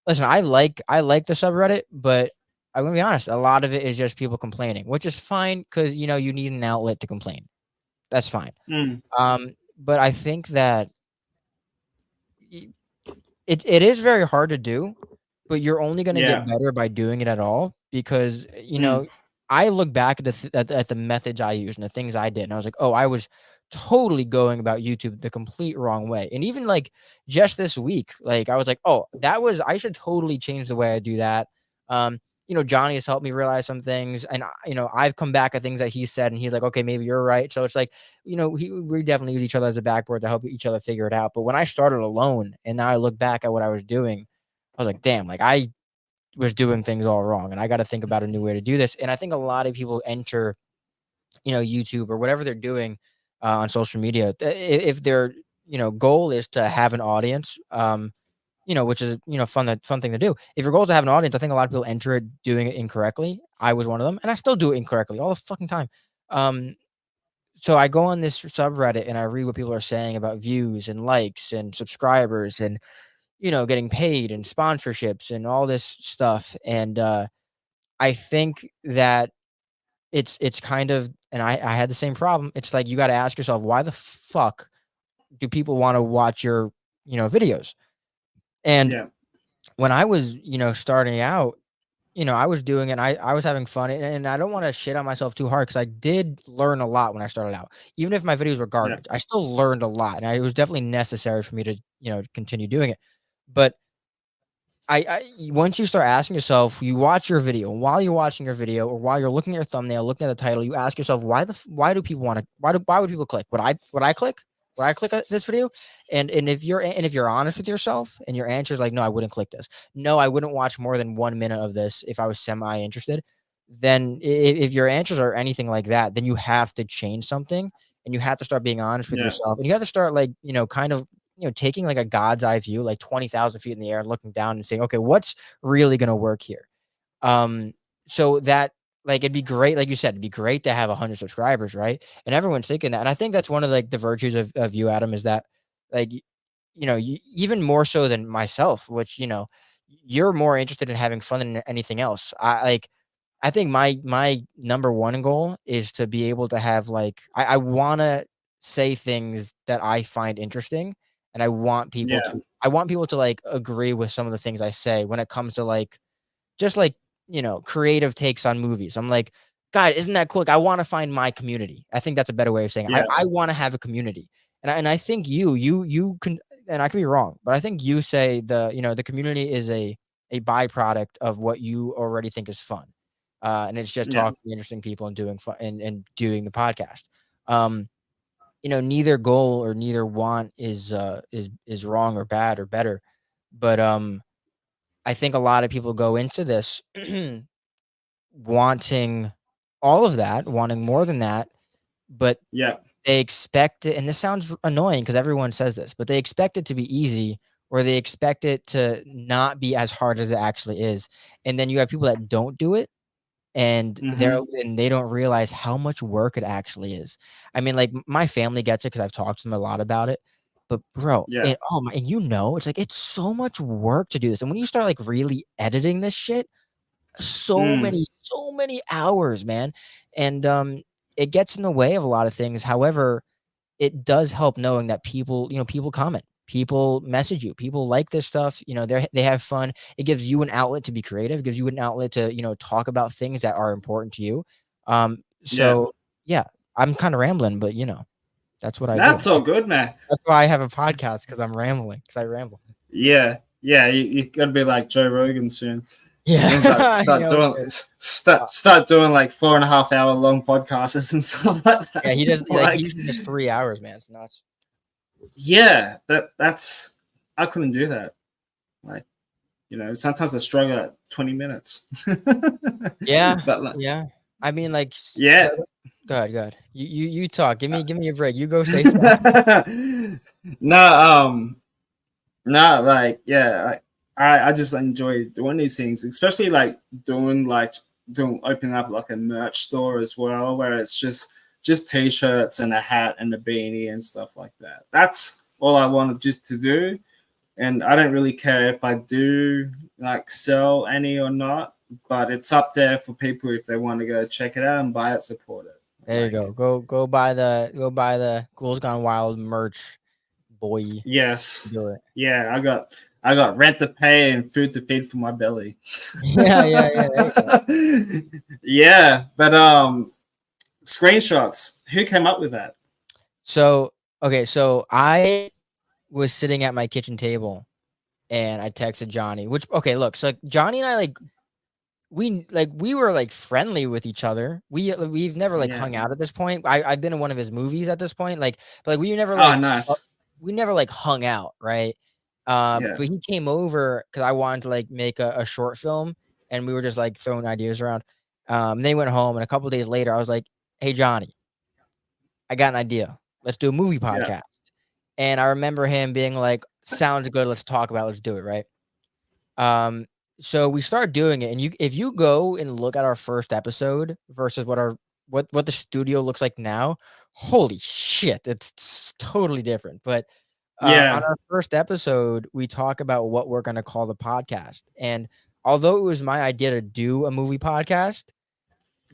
listen, I like the subreddit, but I'm gonna be honest, a lot of it is just people complaining, which is fine because you need an outlet to complain. That's fine. Mm, But I think that y- it is very hard to do, but you're only gonna get yeah. better by doing it at all because, Mm, I look back at the methods I used and the things I did, and I was like, "Oh, I was totally going about YouTube the complete wrong way." And even, like, just this week, like, I was like, "Oh, I should totally change the way I do that." Um, Johnny has helped me realize some things, and I've come back at things that he said, and he's like, "Okay, maybe you're right." So it's like, we definitely use each other as a backboard to help each other figure it out. But when I started alone and now I look back at what I was doing, I was like, "Damn, like, I was doing things all wrong, and I gotta think about a new way to do this." And I think a lot of people enter, YouTube or whatever they're doing, on social media, if their, goal is to have an audience, which is, fun thing to do. If your goal is to have an audience, I think a lot of people enter it doing it incorrectly. I was one of them, and I still do it incorrectly all the fucking time. Um, so I go on this subreddit and I read what people are saying about views and likes and subscribers and, getting paid and sponsorships and all this stuff. And I think that it's kind of, and I had the same problem. It's like you got to ask yourself, why the fuck do people want to watch your videos? And yeah. when I was starting out, I was doing it. And I was having fun, and I don't want to shit on myself too hard because I did learn a lot when I started out. Even if my videos were Yeah. garbage, I still learned a lot, and it was definitely necessary for me to continue doing it. But once you start asking yourself, you watch your video, and while you're watching your video or while you're looking at your thumbnail, looking at the title, you ask yourself, why do people want to why would people click? Would I click? Would I click this video? And if you're honest with yourself and your answer is like, no, I wouldn't click this. No, I wouldn't watch more than 1 minute of this if I was semi interested. Then if your answers are anything like that, then you have to change something and you have to start being honest with Yeah. yourself and you have to start, like, kind of taking like a God's eye view, like 20,000 feet in the air and looking down and saying, okay, what's really going to work here? Um, so that, like, it'd be great. Like you said, it'd be great to have 100 subscribers. Right. And everyone's thinking that. And I think that's one of, like, the virtues of you, Adam, is that, like, even more so than myself, which, you're more interested in having fun than anything else. I think my number one goal is to be able to have, like, I wanna say things that I find interesting, and I want people Yeah. to I want people to, like, agree with some of the things I say when it comes to, like, just, like, creative takes on movies. I'm like, "God, isn't that cool?" Like, I wanna find my community. I think that's a better way of saying it. Yeah. I wanna have a community. And I think you can, and I could be wrong, but I think you say the community is a byproduct of what you already think is fun. And it's just Yeah. talking to interesting people and doing fun and doing the podcast. Um, neither goal or neither want is wrong or bad or better. But I think a lot of people go into this wanting all of that, wanting more than that, but Yeah. they expect it, and this sounds annoying because everyone says this, but they expect it to be easy, or they expect it to not be as hard as it actually is. And then you have people that don't do it, and Mm-hmm. they don't realize how much work it actually is. I mean, like, my family gets it because I've talked to them a lot about it. But bro, Yeah. oh my, and it's like it's so much work to do this. And when you start like really editing this shit, Mm. so many hours, man. And it gets in the way of a lot of things. However, it does help knowing that people comment, people message you, people like this stuff, they have fun. It gives you an outlet to be creative, gives you an outlet to, talk about things that are important to you. Yeah. So yeah, I'm kind of rambling, but that's what I do. That's all good, man. That's why I have a podcast, because I'm rambling, because I ramble. Yeah. Yeah. You gotta be like Joe Rogan soon. Yeah. And like I know, dude. start doing like 4.5 hour long podcasts and stuff like Yeah, that. he does, like, he Like, usually does 3 hours, man. It's nuts. yeah, that's I couldn't do that. Like, sometimes I struggle at 20 minutes. Yeah, But like, yeah. I mean, like, yeah. go ahead, go ahead. You talk. Give me a break. You go say stuff. No, no, like, yeah, I just enjoy doing these things, especially like doing opening up like a merch store as well, where it's just t-shirts and a hat and a beanie and stuff like that. That's all I wanted just to do, and I don't really care if I do like sell any or not, but it's up there for people if they want to go check it out and buy it, support it. There you Like, go. Go buy the Ghouls Gone Wild merch, boy. yes, Do it. yeah, I got rent to pay and food to feed for my belly. Yeah, yeah, yeah. There you go. Yeah, but screenshots. Who came up with that? So, okay, so I was sitting at my kitchen table and I texted Johnny, which, okay, look, so Johnny and I, we were like friendly with each other. We've never like Yeah. hung out at this point. I've been in one of his movies at this point, but like Oh, nice. we never like hung out, right? Yeah. But he came over because I wanted to like make a short film, and we were just like throwing ideas around. And then he went home, and a couple days later, I was like, "Hey Johnny, I got an idea. Let's do a movie Yeah. podcast." And I remember him being like, "Sounds good. Let's talk about it. Let's do it." Right. Um, so we started doing it, and if you go and look at our first episode versus what the studio looks like now, holy shit, it's totally different. But on Yeah. our first episode, we talk about what we're gonna call the podcast. And although it was my idea to do a movie podcast,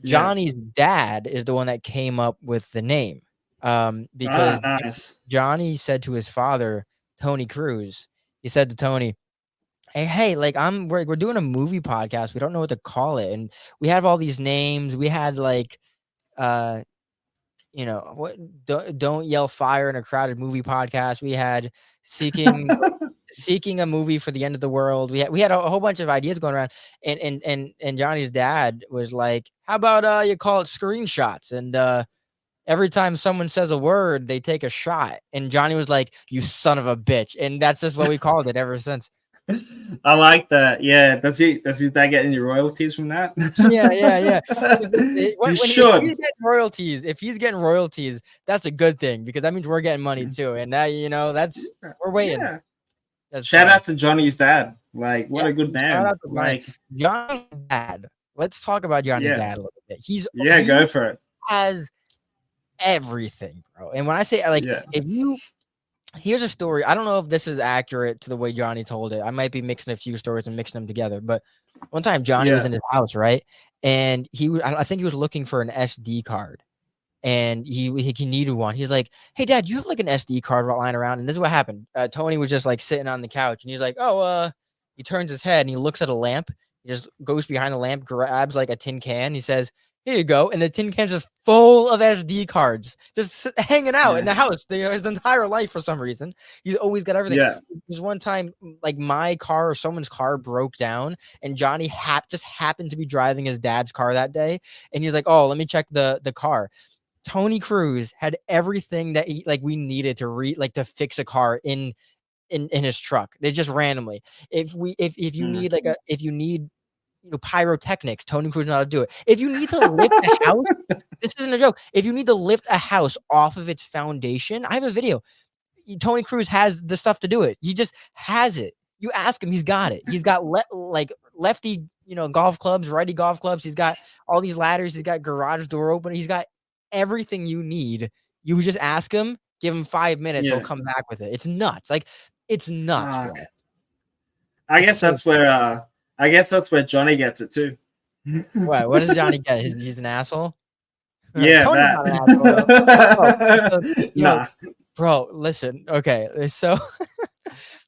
Yeah. Johnny's dad is the one that came up with the name. Ah, Because nice. Johnny said to his father, Tony Cruz, he said to Tony, hey, like we're doing a movie podcast. We don't know what to call it. And we have all these names. We had like uh what don't yell fire in a crowded movie podcast. We had seeking a movie for the end of the world. We had a whole bunch of ideas going around. And Johnny's dad was like, how about you call it screenshots? And every time someone says a word, they take a shot. And Johnny was like, you son of a bitch. And that's just what we called it ever since. I like that. Yeah. Does his dad get any royalties from that? Yeah, yeah, yeah. He If should. he's getting royalties, that's a good thing, because that means we're getting money too. And that, we're waiting. Yeah. That's Shout funny. out to Johnny's dad. Like, what Yeah, a good shout man. out to Johnny. Like, Johnny's dad. Let's talk about Johnny's yeah. dad a little bit. He Go for it. has everything, bro. And when I say like, Yeah. here's a story. I don't know if this is accurate to the way Johnny told it. I might be mixing a few stories and mixing them together. But one time Johnny was Yeah. in his house, right? And I think he was looking for an SD card. and he needed one. He's like, "Hey, Dad, you have like an SD card lying around?" And this is what happened. Tony was just like sitting on the couch, and he's like, "Oh, he turns his head and he looks at a lamp. He just goes behind the lamp, grabs like a tin can. He says, 'Here you go.' And the tin can's just full of SD cards, just hanging out in the house his entire life for some reason. He's always got everything. Yeah. There's one time, like my car or someone's car broke down, and Johnny just happened to be driving his dad's car that day, and he's like, "Oh, let me check the car." Tony Cruz had everything that we needed to fix a car in his truck. They just randomly. If you need if you need pyrotechnics, Tony Cruz knows how to do it. If you need to lift a house, this isn't a joke. If you need to lift a house off of its foundation, I have a video. Tony Cruz has the stuff to do it. He just has it. You ask him, he's got it. He's got lefty, golf clubs, righty golf clubs. He's got all these ladders. He's got garage door opener. He's got everything you need. You just ask him, give him 5 minutes, he'll come back with it. It's nuts. It's nuts, bro. I guess that's where Johnny gets it too. What does Johnny get? He's an asshole? Yeah, Tony's that. not an asshole. Nah. Bro, listen. Okay, so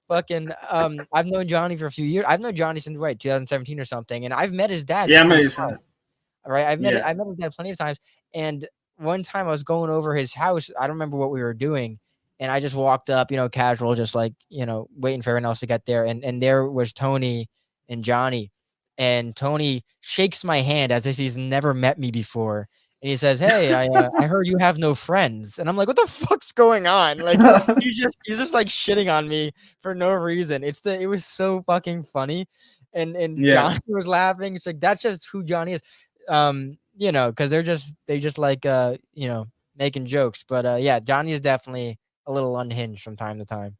fucking I've known Johnny for a few years. I've known Johnny since 2017 or something, and I've met his dad. Yeah, amazing. Right, I've met his dad plenty of times, and one time I was going over his house. I don't remember what we were doing, and I just walked up, casual, just waiting for everyone else to get there, and there was Tony and Johnny, and Tony shakes my hand as if he's never met me before. And he says, "Hey, I heard you have no friends." And I'm like, "What the fuck's going on?" He's just like shitting on me for no reason. It was so fucking funny. And Johnny was laughing. It's like, that's just who Johnny is. Because they just like making jokes. But yeah, Johnny is definitely a little unhinged from time to time.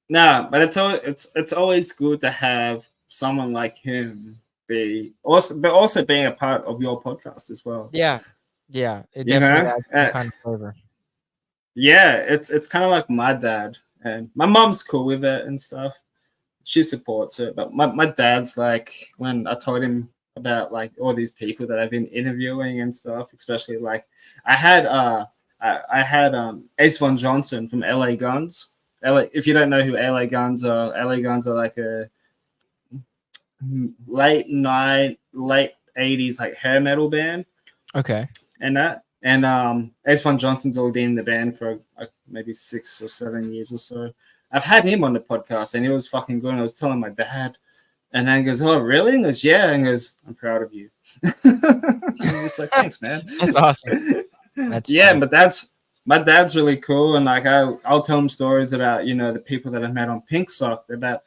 Nah, but it's always good to have someone like him also being a part of your podcast as well. Yeah, it definitely adds kind of flavor. Yeah, it's kind of like my dad, and my mom's cool with it and stuff. She supports it, but my dad's like, when I told him about like all these people that I've been interviewing and stuff, especially like I had Ace Von Johnson from LA Guns. If you don't know who LA Guns are like a late 80s like hair metal band. Okay. And Ace Von Johnson's already been in the band for maybe 6 or 7 years or so. I've had him on the podcast, and he was fucking good. And I was telling my dad, and then he goes, "Oh, really?" And goes, "Yeah." And goes, "I'm proud of you." I'm just like, "Thanks, man." That's awesome. That's funny. But my dad's really cool, and like I'll tell him stories about the people that I met on Pink Sock. About,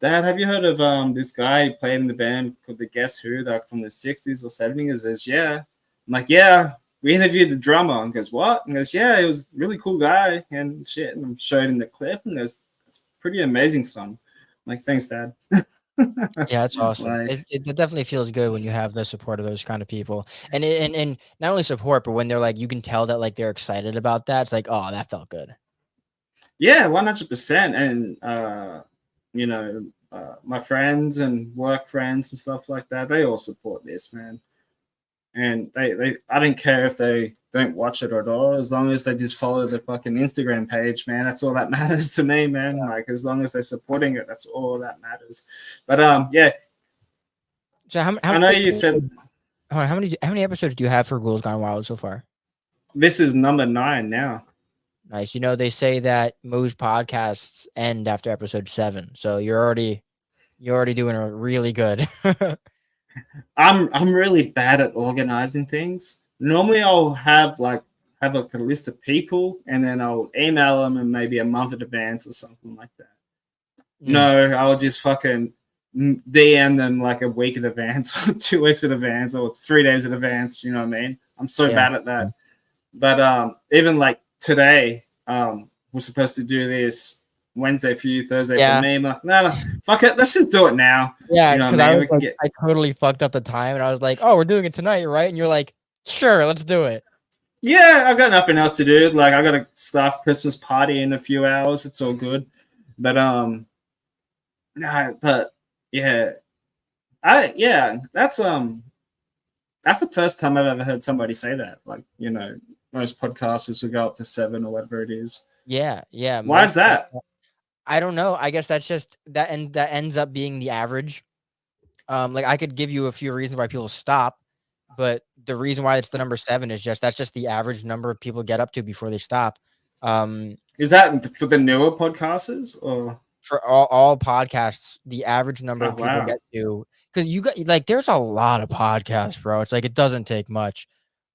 "Dad, have you heard of this guy who played in the band called the Guess Who, like from the 60s or 70s?" He says, "Yeah." I'm like, "Yeah, we interviewed the drummer." And goes, "What?" And goes, "Yeah, he was a really cool guy and shit." And I showed him the clip, and goes, "It's a pretty amazing song." I'm like, "Thanks, Dad." Yeah, it's awesome. It definitely feels good when you have the support of those kind of people, and not only support, but when they're like, you can tell that like they're excited about that. It's like, oh, that felt good. Yeah, 100%. And my friends and work friends and stuff like that, they all support this, man. And they I don't care if they don't watch it at all, as long as they just follow the fucking Instagram page, man. That's all that matters to me, man. Like, as long as they're supporting it, that's all that matters. But yeah. So I know you said, how many episodes do you have for Ghouls Gone Wild so far? This is number 9 now. Nice. They say that most podcasts end after episode 7, so you're already doing really good. I'm really bad at organizing things. Normally I'll have a list of people, and then I'll email them in maybe a month in advance or something like that. No, I'll just fucking DM them like a week in advance, or 2 weeks in advance, or 3 days in advance. You know what I mean? I'm so bad at that. But even like today, we're supposed to do this Wednesday for you, Thursday for me. I'm like, no, fuck it, let's just do it now. Yeah, because I totally fucked up the time, and I was like, "Oh, we're doing it tonight, right?" And you're like, "Sure, let's do it." Yeah, I've got nothing else to do. Like, I got a staff Christmas party in a few hours. It's all good. But that's That's the first time I've ever heard somebody say that. Like, most podcasters will go up to 7 or whatever it is. Yeah, yeah. Why is that? I don't know. I guess that's just that, and that ends up being the average. Like I could give you a few reasons why people stop, but the reason why it's the number 7 is that's just the average number of people get up to before they stop. Is that for the newer podcasters or for all podcasts, the average number oh of people wow. get to, because you got like there's a lot of podcasts, bro. It's like it doesn't take much.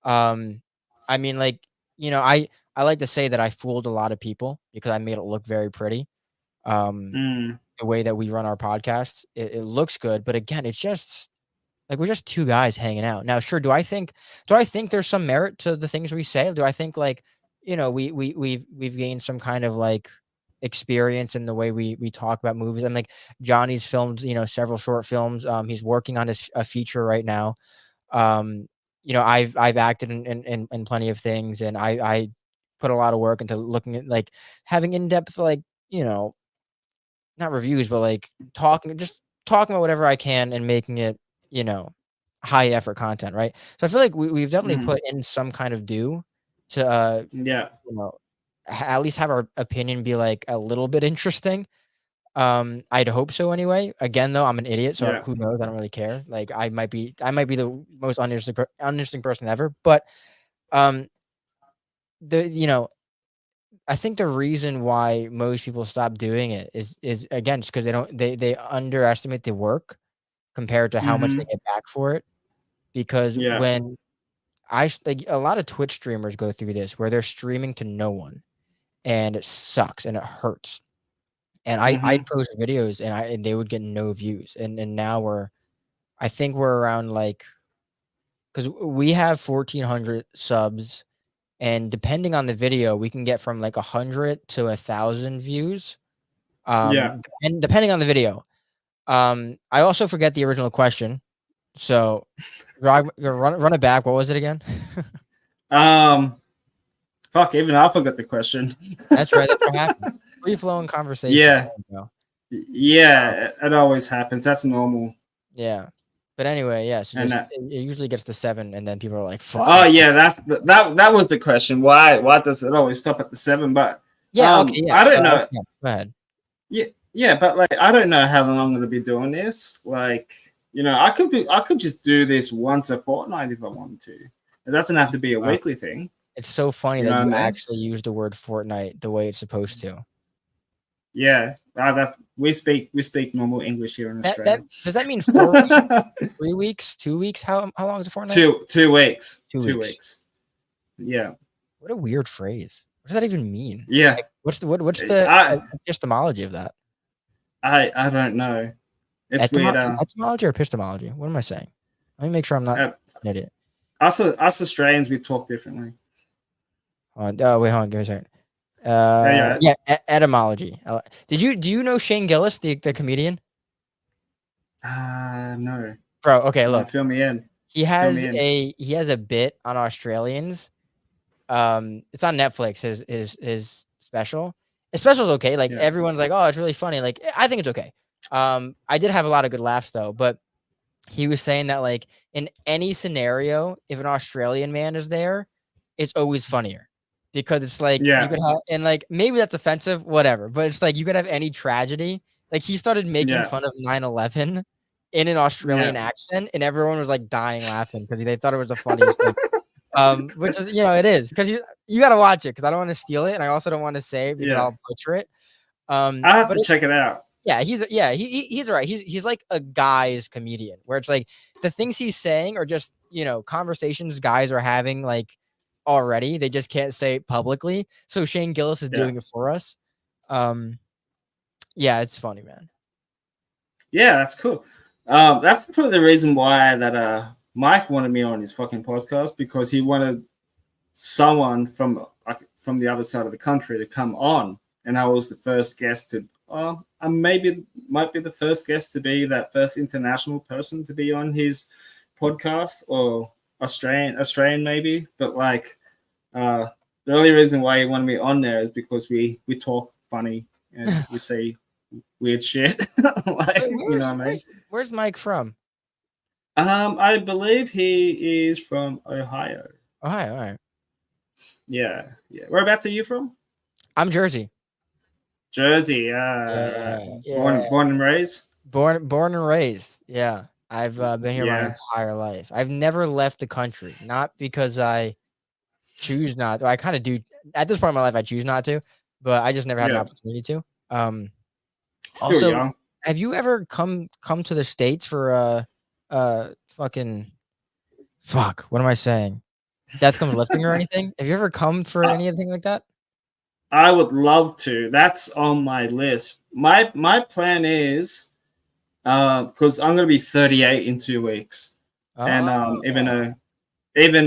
I mean, like, I like to say that I fooled a lot of people because I made it look very pretty. Mm, The way that we run our podcast, it looks good, but again, it's just like we're just two guys hanging out. Now, sure, do I think there's some merit to the things we say? Do I think like, we've gained some kind of like experience in the way we talk about movies? And like Johnny's filmed, several short films. He's working on a feature right now. Um, I've acted in plenty of things, and I put a lot of work into looking at like having in-depth like, not reviews, but like talking about whatever I can and making it, high effort content, right? So I feel like we've definitely mm, put in some kind of due to yeah, you know at least have our opinion be like a little bit interesting. I'd hope so anyway. Again, though, I'm an idiot, so yeah, who knows? I don't really care. Like I might be the most uninteresting person ever, but um the I think the reason why most people stop doing it is again just because they underestimate the work compared to how much they mm-hmm, get back for it. Because yeah, when like a lot of Twitch streamers go through this where they're streaming to no one and it sucks and it hurts. And I'd mm-hmm, post videos and they would get no views. And now I think we're around like, because we have 1,400 subs, and depending on the video, we can get from like 100 to 1,000 views. yeah. And depending on the video. I also forget the original question. So run it back. What was it again? Um, fuck, even I forgot the question. That's right. That's what happens. Free flowing conversation. Yeah, There we go. yeah, it always happens. That's normal. Yeah. But anyway, yeah. So And just it usually gets to 7, and then people are like, "Fuck." oh yeah, that was the question. Why does it always stop at the 7? But Yeah. Okay. Yeah. I don't So know. yeah, go ahead. Yeah, yeah, but like I don't know how long I'm gonna be doing this. Like, I could just do this once a fortnight if I wanted to. It doesn't have to be a Wow. weekly thing. It's so funny You that know you what I mean? actually use the word Fortnite the way it's supposed to. Yeah. We speak normal English here in That Australia. does that mean 4 weeks, 3 weeks, 2 weeks? How long is a fortnight? two weeks. 2 weeks. Yeah. What a weird phrase. What does that even mean? Yeah. Like, what's the I epistemology of that? I don't know. It's weird. Etymology or epistemology? What am I saying? Let me make sure I'm not Uh, an idiot. us Australians we talk differently. Oh, wait, hold on. Give me a second. Yeah. Yeah, etymology. Do you know Shane Gillis, the comedian? No. Bro, okay, look. Fill me in. He Fill has me in. a bit on Australians. It's on Netflix, his special. His special's okay. Like Yeah. everyone's like, "Oh, it's really funny." Like I think it's okay. I did have a lot of good laughs though, but he was saying that like in any scenario, if an Australian man is there, it's always funnier because it's like you Yeah. could have, and like maybe that's offensive, whatever, but it's like you could have any tragedy. Like he started making Yeah. fun of 9/11 in an Australian Yeah. accent, and everyone was like dying laughing because they thought it was the funniest thing. Which is, it is because you got to watch it because I don't want to steal it, and I also don't want to say it because Yeah. I'll butcher it. I have But to check it out. yeah, he's right. He's like a guy's comedian where it's like the things he's saying are just, conversations guys are having like already. They just can't say it publicly. So Shane Gillis is Yeah. doing it for us. Yeah, it's funny, man. Yeah, that's cool. That's probably the reason why that Mike wanted me on his fucking podcast because he wanted someone from the other side of the country to come on, and I was the first guest to. I maybe might be the first guest to be that first international person to be on his podcast, or Australian maybe. But like, the only reason why he wanted me on there is because we talk funny and we say weird shit. Like, Wait, you know what I mean? where's Mike from? I believe he is from Ohio. Oh, hi, all right. Yeah, yeah. Whereabouts are you from? I'm Jersey. Jersey. Yeah, yeah. Born and raised. Born and raised. Yeah. I've been here my Yeah, entire life. I've never left the country, not because I choose not to. I kind of do at this point in my life. I choose not to, but I just never had an yeah. opportunity to. Um, Still Also, young. have you ever come to the States for fucking fuck, what am I saying? Death Comes Lifting or anything? Have you ever come for Uh, anything like that? I would love to. That's on my list. My plan is because I'm gonna be 38 in 2 weeks, and Oh, even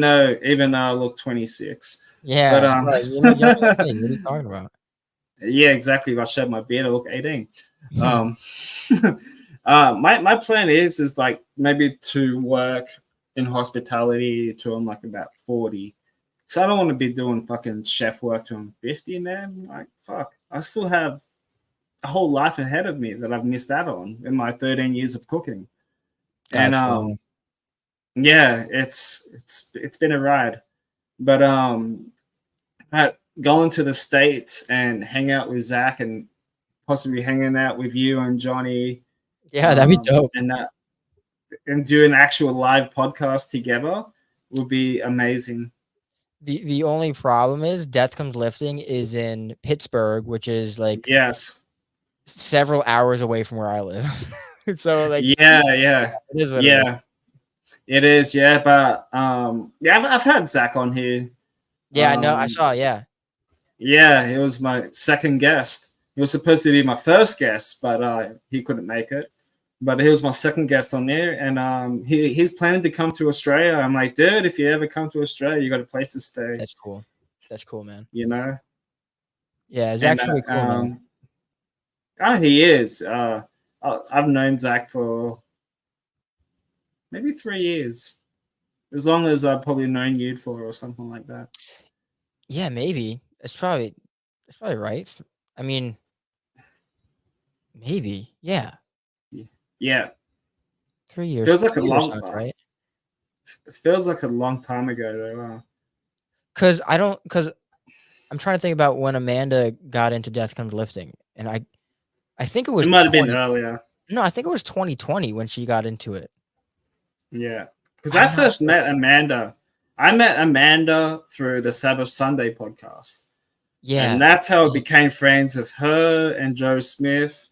though I look 26, but yeah, right, you look young as me, what are you talking about? yeah, exactly. If I shed my beard, I look 18. Um, my plan is like maybe to work in hospitality till I'm like about 40. So I don't want to be doing fucking chef work till I'm 50, man. Like fuck, I still have a whole life ahead of me that I've missed out on in my 13 years of cooking. And Absolutely. yeah, it's been a ride. But going to the States and hang out with Zach and possibly hanging out with you and Johnny, Yeah, that'd be dope. and do an actual live podcast together would be amazing. The only problem is Death Comes Lifting is in Pittsburgh, which is, like, Yes. several hours away from where I live. So, like, Yeah, yeah, it is what it is. yeah. It is, yeah. But yeah, I've had Zach on here. Yeah, I know, I Um, saw, yeah. yeah, he was my second guest. He was supposed to be my first guest, but he couldn't make it. But he was my second guest on there, and he's planning to come to Australia. I'm like, dude, if you ever come to Australia, you got a place to stay, That's cool. That's cool, man. you know. Yeah, And Zach's really cool, man. he is. I've known Zach for maybe 3 years, as long as I've probably known you for or something like that. Yeah, maybe. That's probably right. I mean, maybe. Yeah. Yeah, 3 years. feels like a 3 years long. sounds right. It feels like a long time ago though. 'Cause I'm trying to think about when Amanda got into Death Comes Lifting, and I think it It was might have been 20 earlier. no, I think it was 2020 when she got into it. Yeah, because I I'm not first sure. met Amanda. I met Amanda through the Sabbath Sunday podcast, and Yeah. that's how I Yeah. became friends with her and Joe Smith.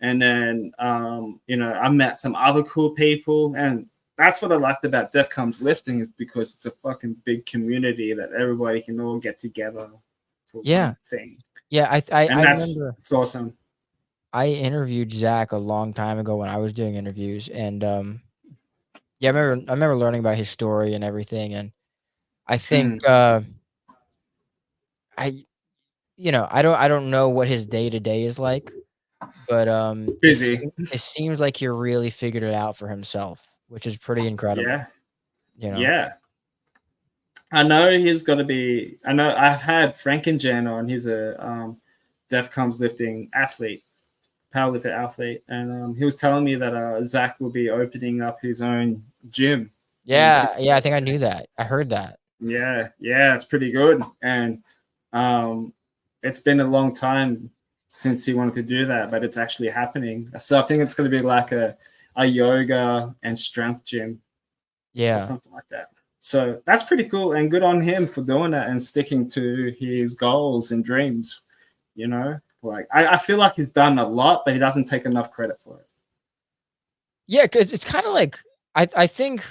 And then, I met some other cool people, and that's what I liked about Death Comes Lifting is because it's a fucking big community that everybody can all get together for Yeah. one thing, Yeah, I and that's remember it's awesome. I interviewed Zach a long time ago when I was doing interviews, and, yeah, I remember learning about his story and everything, and I think, Mm, I I don't know what his day to day is like, but, busy, it seems like he really figured it out for himself, which is pretty incredible, yeah, you know? yeah. I know he's got to be. I know I've had Frank and Jen on. He's a Def Comes lifting athlete, powerlifter athlete, and he was telling me that Zach will be opening up his own gym in Yeah, yeah, I Pittsburgh. think I knew that. I heard that. Yeah, yeah, it's pretty good, and um, it's been a long time since he wanted to do that, but it's actually happening. So I think it's going to be like a yoga and strength gym or Yeah. something like that. So that's pretty cool and good on him for doing that and sticking to his goals and dreams. You know, like I feel like he's done a lot, but he doesn't take enough credit for it. Yeah, because it's kinda like I think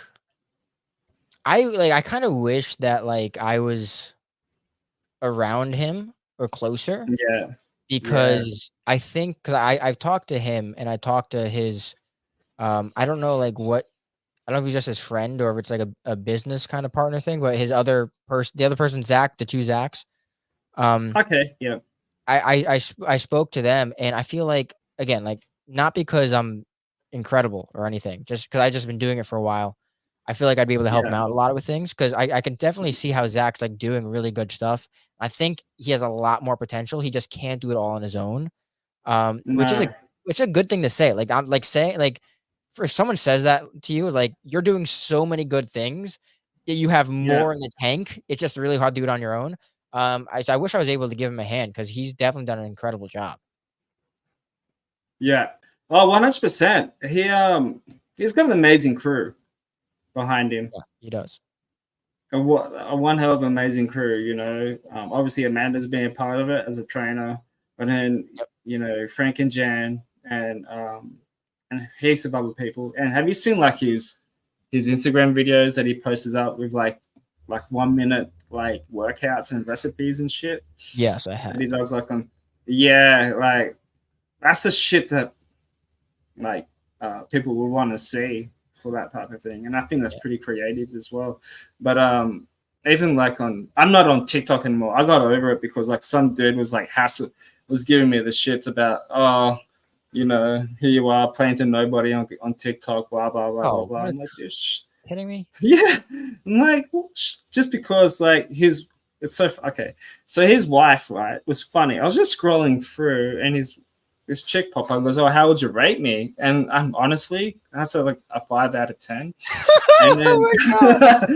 I kinda wish that, like, I was around him or closer Yeah, yeah, because I think 'cause I've talked to him and I talked to his, I don't know, like, I don't know if he's just his friend or if it's like a business kinda partner thing, but the other person, Zach, the 2 Zachs, um, okay, yeah, I spoke to them, and I feel like, again, like, not because I'm incredible or anything, just because I just been doing it for a while. I feel like I'd be able to help him yeah. out a lot with things because I can definitely see how Zach's, like, doing really good stuff. I think he has a lot more potential, he just can't do it all on his own, which is No, a good thing to say, like, I'm, like, saying like, if someone says that to you, like, you're doing so many good things, that you have Yeah. more in the tank. It's just really hard to do it on your own. I wish I was able to give him a hand because he's definitely done an incredible job. Yeah. Oh, 100%. He's got an amazing crew behind him. Yeah, he does. A one hell of an amazing crew, you know. Obviously Amanda's being a part of it as a trainer, but then Yep. you know, Frank and Jan and heaps of other people. And have you seen like his Instagram videos that he posts up with like 1 minute like workouts and recipes and shit Yes, I that have. he does like on yeah, like that's the shit that like people would want to see for that type of thing, and I think that's Yeah. pretty creative as well. But even like I'm not on TikTok anymore. I got over it because like some dude was like was giving me the shits about you know, here you are playing to nobody on TikTok, blah blah blah blah Oh, blah. what? I'm like, dude, Kidding me? yeah. I'm like, just because like it's so okay. So his wife, right, was funny. I was just scrolling through, and this chick popped up and goes, "Oh, how would you rate me?" And I'm honestly, I said like a 5 out of 10. And then Oh my god.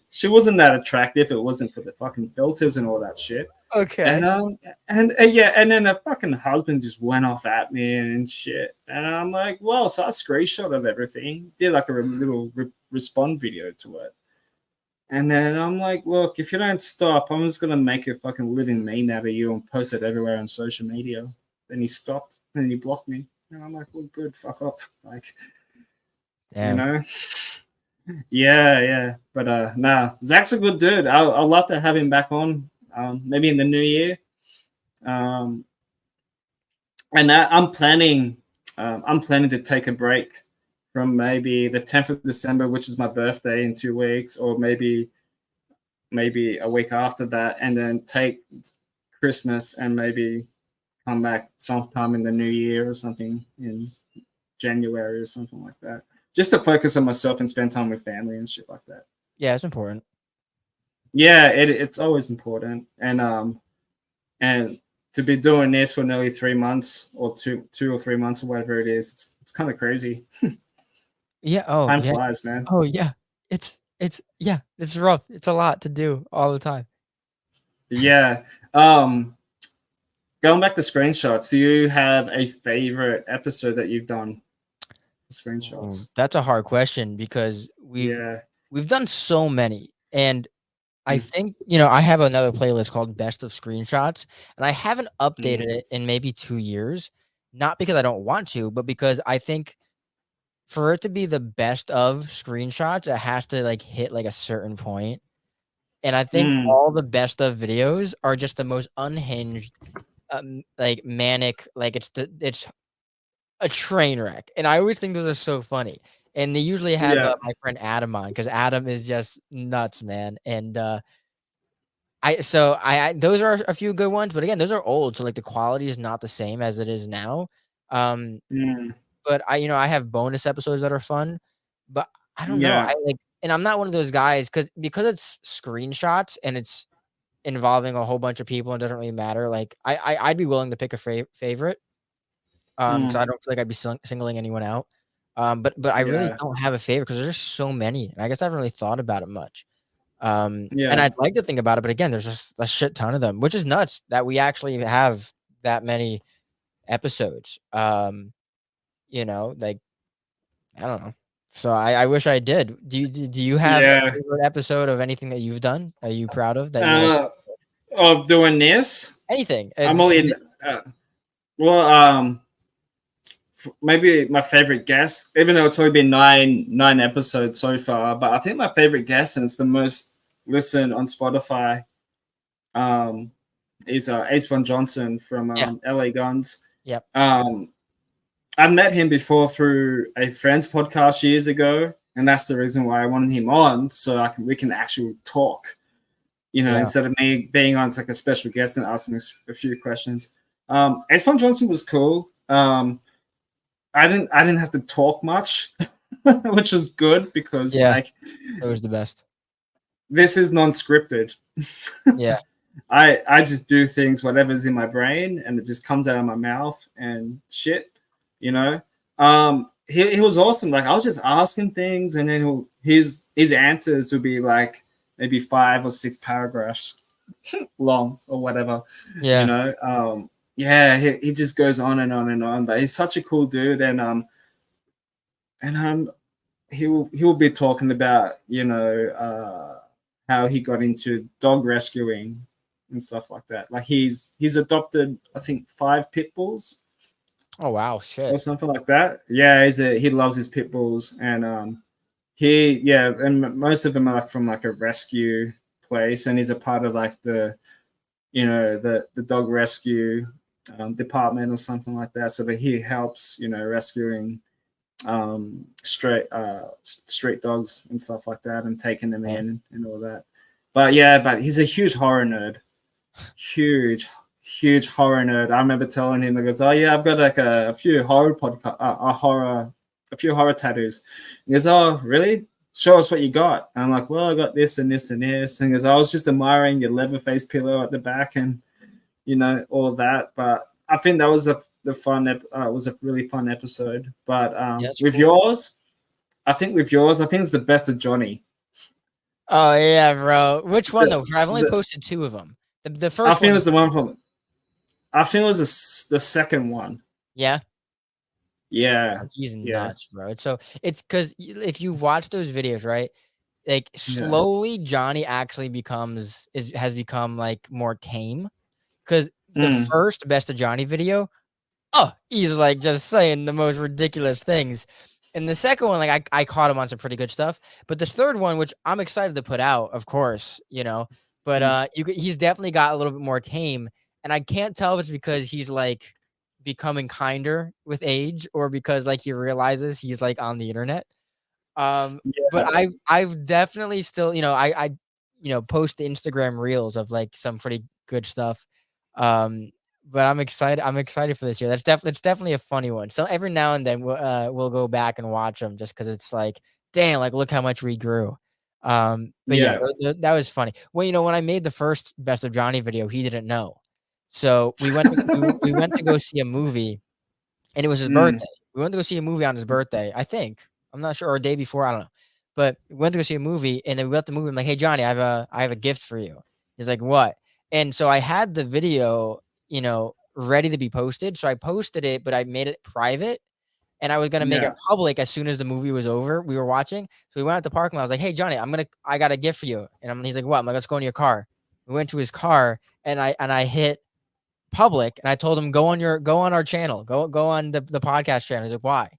she wasn't that attractive. It wasn't for the fucking filters and all that shit. Okay. And yeah, and then her fucking husband just went off at me and shit. And I'm like, well, so I screenshot of everything, did like a little respond video to it. And then I'm like, look, if you don't stop, I'm just gonna make a fucking living meme out of you and post it everywhere on social media. Then he stopped, and then he blocked me. And I'm like, well, good, fuck off. Like, you Damn. know? Yeah, yeah. But nah, Zach's a good dude. I'd love to have him back on. Maybe in the new year. Um, and I'm planning to take a break from maybe the 10th of December, which is my birthday in 2 weeks, or maybe a week after that, and then take Christmas and maybe come back sometime in the new year or something in January or something like that. Just to focus on myself and spend time with family and shit like that. Yeah, it's important. Yeah, it's always important. And to be doing this for nearly 3 months or two or 3 months or whatever it is, it's kind of crazy. Yeah. Oh, Time yeah. flies, man. Oh, yeah. Yeah, it's rough. It's a lot to do all the time. Yeah. Um, Going back to screenshots, do you have a favorite episode that you've done? Screenshots. That's a hard question because Yeah. we've done so many, and I Mm, think, I have another playlist called Best of Screenshots, and I haven't updated mm, it in maybe 2 years, not because I don't want to, but because I think for it to be the best of screenshots, it has to, like, hit, like, a certain point, and I think mm. all the best of videos are just the most unhinged, like, manic, like, it's a train wreck, and I always think those are so funny, and they usually have, Yeah. my friend Adam on because Adam is just nuts, man, and, I those are a few good ones, but again, those are old, so, like, the quality is not the same as it is now, um, Mm, but I have bonus episodes that are fun, but I don't know, yeah. and I'm not one of those guys because it's screenshots and it's involving a whole bunch of people and doesn't really matter, like, I'd be willing to pick a favorite, because Mm, I don't feel like I'd be singling anyone out, but I really yeah. don't have a favorite because there's just so many, and I guess I haven't really thought about it much. And Yeah. I'd like to think about it, but again, there's just a shit ton of them, which is nuts that we actually have that many episodes. Like, I don't know. So I wish I did. Do you have a Yeah. favorite episode of anything that you've done? Are you proud of that you like? Uh, of doing this, Anything? I'm only in. Well, maybe my favorite guest, even though it's only been nine episodes so far, but I think my favorite guest, and it's the most listened on Spotify, um, is Ace Von Johnson from Yeah. LA Guns. Yep. I met him before through a friend's podcast years ago, and that's the reason why I wanted him on, so we can actually talk. You know, Yeah. instead of me being on as like a special guest and asking a few questions. Ace Von Johnson was cool. I didn't have to talk much, which was good because Yeah. like It was the best. this is non-scripted. Yeah. I just do things whatever's in my brain and it just comes out of my mouth and shit, you know. he was awesome. Like I was just asking things, and then his answers would be like maybe 5 or 6 paragraphs long or whatever, you Yeah. know. Yeah, he just goes on and on and on. But he's such a cool dude, and he'll be talking about, you know, how he got into dog rescuing and stuff like that. Like he's adopted, I think, 5 pit bulls Oh wow, or shit. something like that. Yeah, he loves his pit bulls, and and most of them are like from like a rescue place, and he's a part of like the dog rescue department or something like that. So that he helps, you know, rescuing street dogs and stuff like that, and taking them Yeah. in and all that. But yeah, but he's a huge horror nerd, huge horror nerd. I remember telling him, like, "Oh yeah, I've got like a few horror a few horror tattoos." He goes, "Oh really? Show us what you got." And I'm like, "Well, I got this and this and this." And he goes, "I was just admiring your Leatherface pillow at the back and, you know, all of that." But I think that was was a really fun episode. But Yeah, that's with cool. yours, I think it's the best of Johnny. Oh yeah, bro. Which one The, though? I've only the, posted 2 of them. The I first think it one, was the one from. I think it was the second one. yeah. Yeah, He's yeah, nuts, bro. So it's because if you watch those videos, right? Like yeah. slowly, Johnny actually has become like more tame. Because the Mm, first Best of Johnny video, oh, he's like just saying the most ridiculous things. And the second one, like I caught him on some pretty good stuff. But this third one, which I'm excited to put out, of course, you know, but mm. he's definitely got a little bit more tame. And I can't tell if it's because he's like becoming kinder with age or because like he realizes he's like on the internet. But Yeah, I've definitely still, post the Instagram reels of like some pretty good stuff. But I'm excited. I'm excited for this year. It's definitely a funny one. So every now and then we'll go back and watch them just because it's like, damn, like look how much we grew. But yeah, yeah, that was funny. Well, when I made the first Best of Johnny video, he didn't know. So we went to go see a movie and it was his mm, birthday. We went to go see a movie on his birthday, I think. I'm not sure, or a day before, I don't know. But we went to go see a movie, and then we left the movie. I'm like, "Hey, Johnny, I have a gift for you." He's like, "What?" And so I had the video, ready to be posted. So I posted it, but I made it private, and I was gonna make it yeah. public as soon as the movie was over. We were watching, so we went out to the parking lot. I was like, "Hey, Johnny, I got a gift for you." And he's like, "What?" I'm like, "Let's go in your car." We went to his car, and I hit public, and I told him, go on our channel, go on the podcast channel." He's like, "Why?"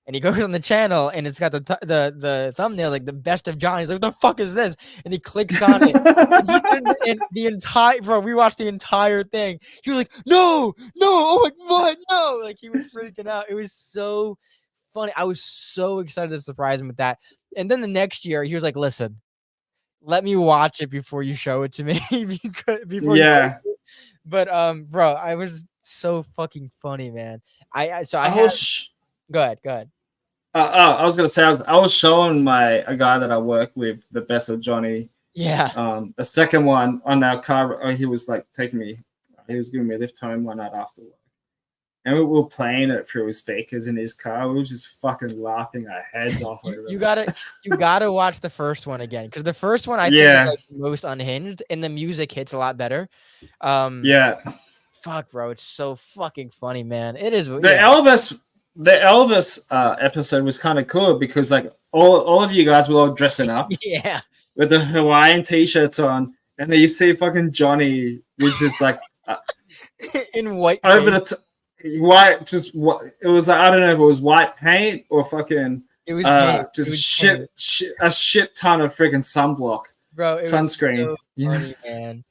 And he goes on the channel, and it's got the thumbnail like the Best of Johnny. He's like, "What the fuck is this?" And he clicks on it, and he couldn't. And the entire bro, we watched the entire thing. He was like, "No, no, oh my what, no!" Like he was freaking out. It was so funny. I was so excited to surprise him with that. And then the next year, he was like, "Listen, let me watch it before you show it to me, before you post Yeah, it." But bro, I was so fucking funny, man. I I had was. go ahead, go ahead. I was gonna say I was showing a guy that I work with the best of Johnny. Yeah. The second one on our car. He was like taking me. He was giving me a lift home one night after work, and we were playing it through his speakers in his car. We were just fucking laughing our heads off You over you it. gotta watch the first one again because the first one I think is Yeah, like the most unhinged and the music hits a lot better. Um, yeah. fuck, bro, it's so fucking funny, man. It is, The Elvis episode was kind of cool because like all of you guys were all dressing up yeah, with the Hawaiian t-shirts on, and then you see fucking Johnny with just like in white over face. the white, just what it was. Like, I don't know if it was white paint or fucking It was pain. It just was pain, a shit ton of freaking sunblock bro. It was sunscreen. so Yeah, funny, man.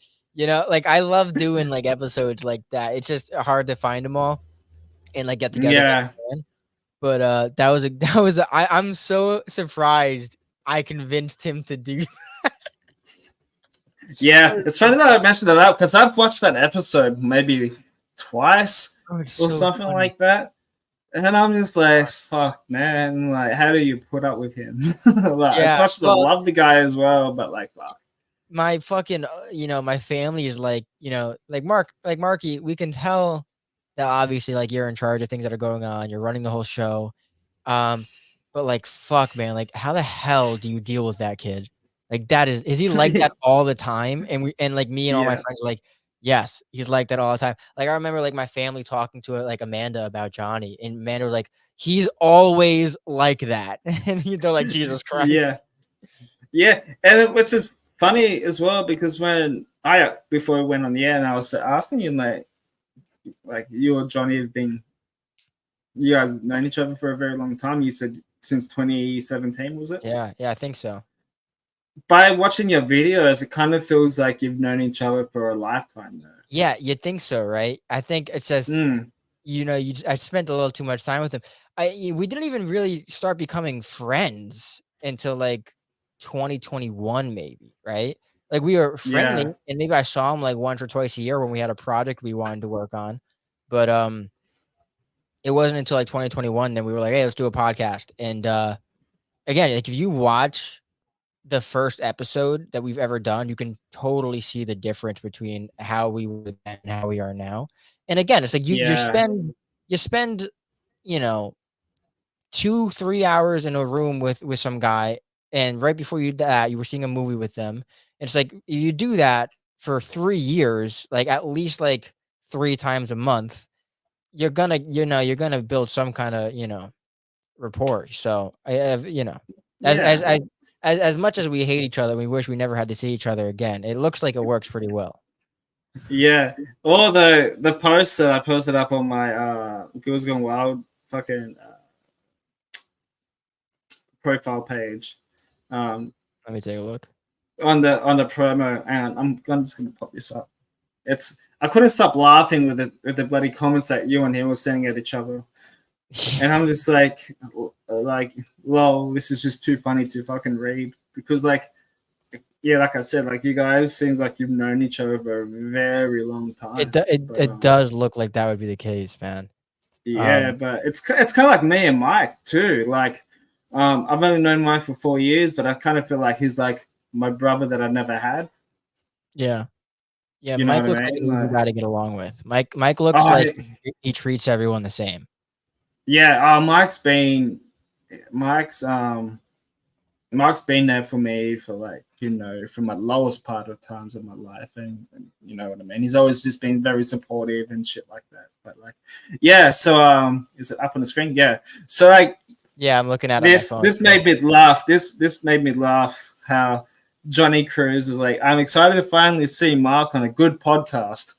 Like I love doing like episodes like that. It's just hard to find them all and like get together and yeah, have fun. But I'm so surprised I convinced him to do. yeah. It's funny that I mentioned that because I've watched that episode maybe twice Oh, it's or so something funny. like that. And I'm just like, fuck, man. Like, how do you put up with him? Like, as Yeah, much as I well, love the guy as well, but like, fuck. my fucking, my family is like, like Marqie, we can tell that obviously like you're in charge of things that are going on. You're running the whole show. But like, fuck, man, like, how the hell do you deal with that kid? Like, that is he like yeah, that all the time? And like me and all my yeah, friends are like, yes, he's like that all the time. Like, I remember like my family talking to like Amanda about Johnny, and Amanda was like, he's always like that. And they're like, Jesus Christ. yeah, yeah. And which is funny as well because when I before I went on the air and I was asking you like you or Johnny have been you guys known each other for a very long time. You said since 2017, was it? Yeah, yeah, I think so. By watching your videos, it kind of feels like you've known each other for a lifetime, though. Yeah, you'd think so, right? I think it's just, Mm, I spent a little too much time with him. We didn't even really start becoming friends until like 2021, maybe, right? Like we were friendly, yeah, and maybe I saw him like once or twice a year when we had a project we wanted to work on. But it wasn't until like 2021 that we were like, hey, let's do a podcast. And again, like if you watch the first episode that we've ever done, you can totally see the difference between how we were then and how we are now. And again, it's like yeah, you spend, you know, 2-3 hours in a room with some guy, and right before you that you were seeing a movie with them. And it's like you do that for 3 years, like at least like 3 times a month. You're gonna build some kind of rapport. So I have as as yeah, as as much as we hate each other, we wish we never had to see each other again. It looks like it works pretty well. yeah. All the posts that I posted up on my Girls Gone Wild fucking profile page, um, Let me take a look. on the promo, and I'm just gonna pop this up. It's I couldn't stop laughing with the bloody comments that you and him were sending at each other. And I'm just like, lol, this is just too funny to fucking read because, like, yeah, like I said, like you guys seems like you've known each other for a very long It time. do- it But it does look like that would be the case, man. yeah, Um, but it's kind of like me and Mike too. Like, I've only known Mike for 4 years, but I kind of feel like he's like my brother that I never had. yeah, yeah. You know Mike what looks I like mean? an easy Like, guy to get along with. Mike looks oh like he treats everyone the same. yeah, Mike's Mark's been there for me for like, from my lowest part of times of my life. And you know what I mean? He's always just been very supportive and shit like that. But like, yeah. So, is it up on the screen? Yeah. So like Yeah, I'm looking at it on my phone. this made me laugh. This made me laugh how Johnny Cruz was like, I'm excited to finally see Mark on a good podcast.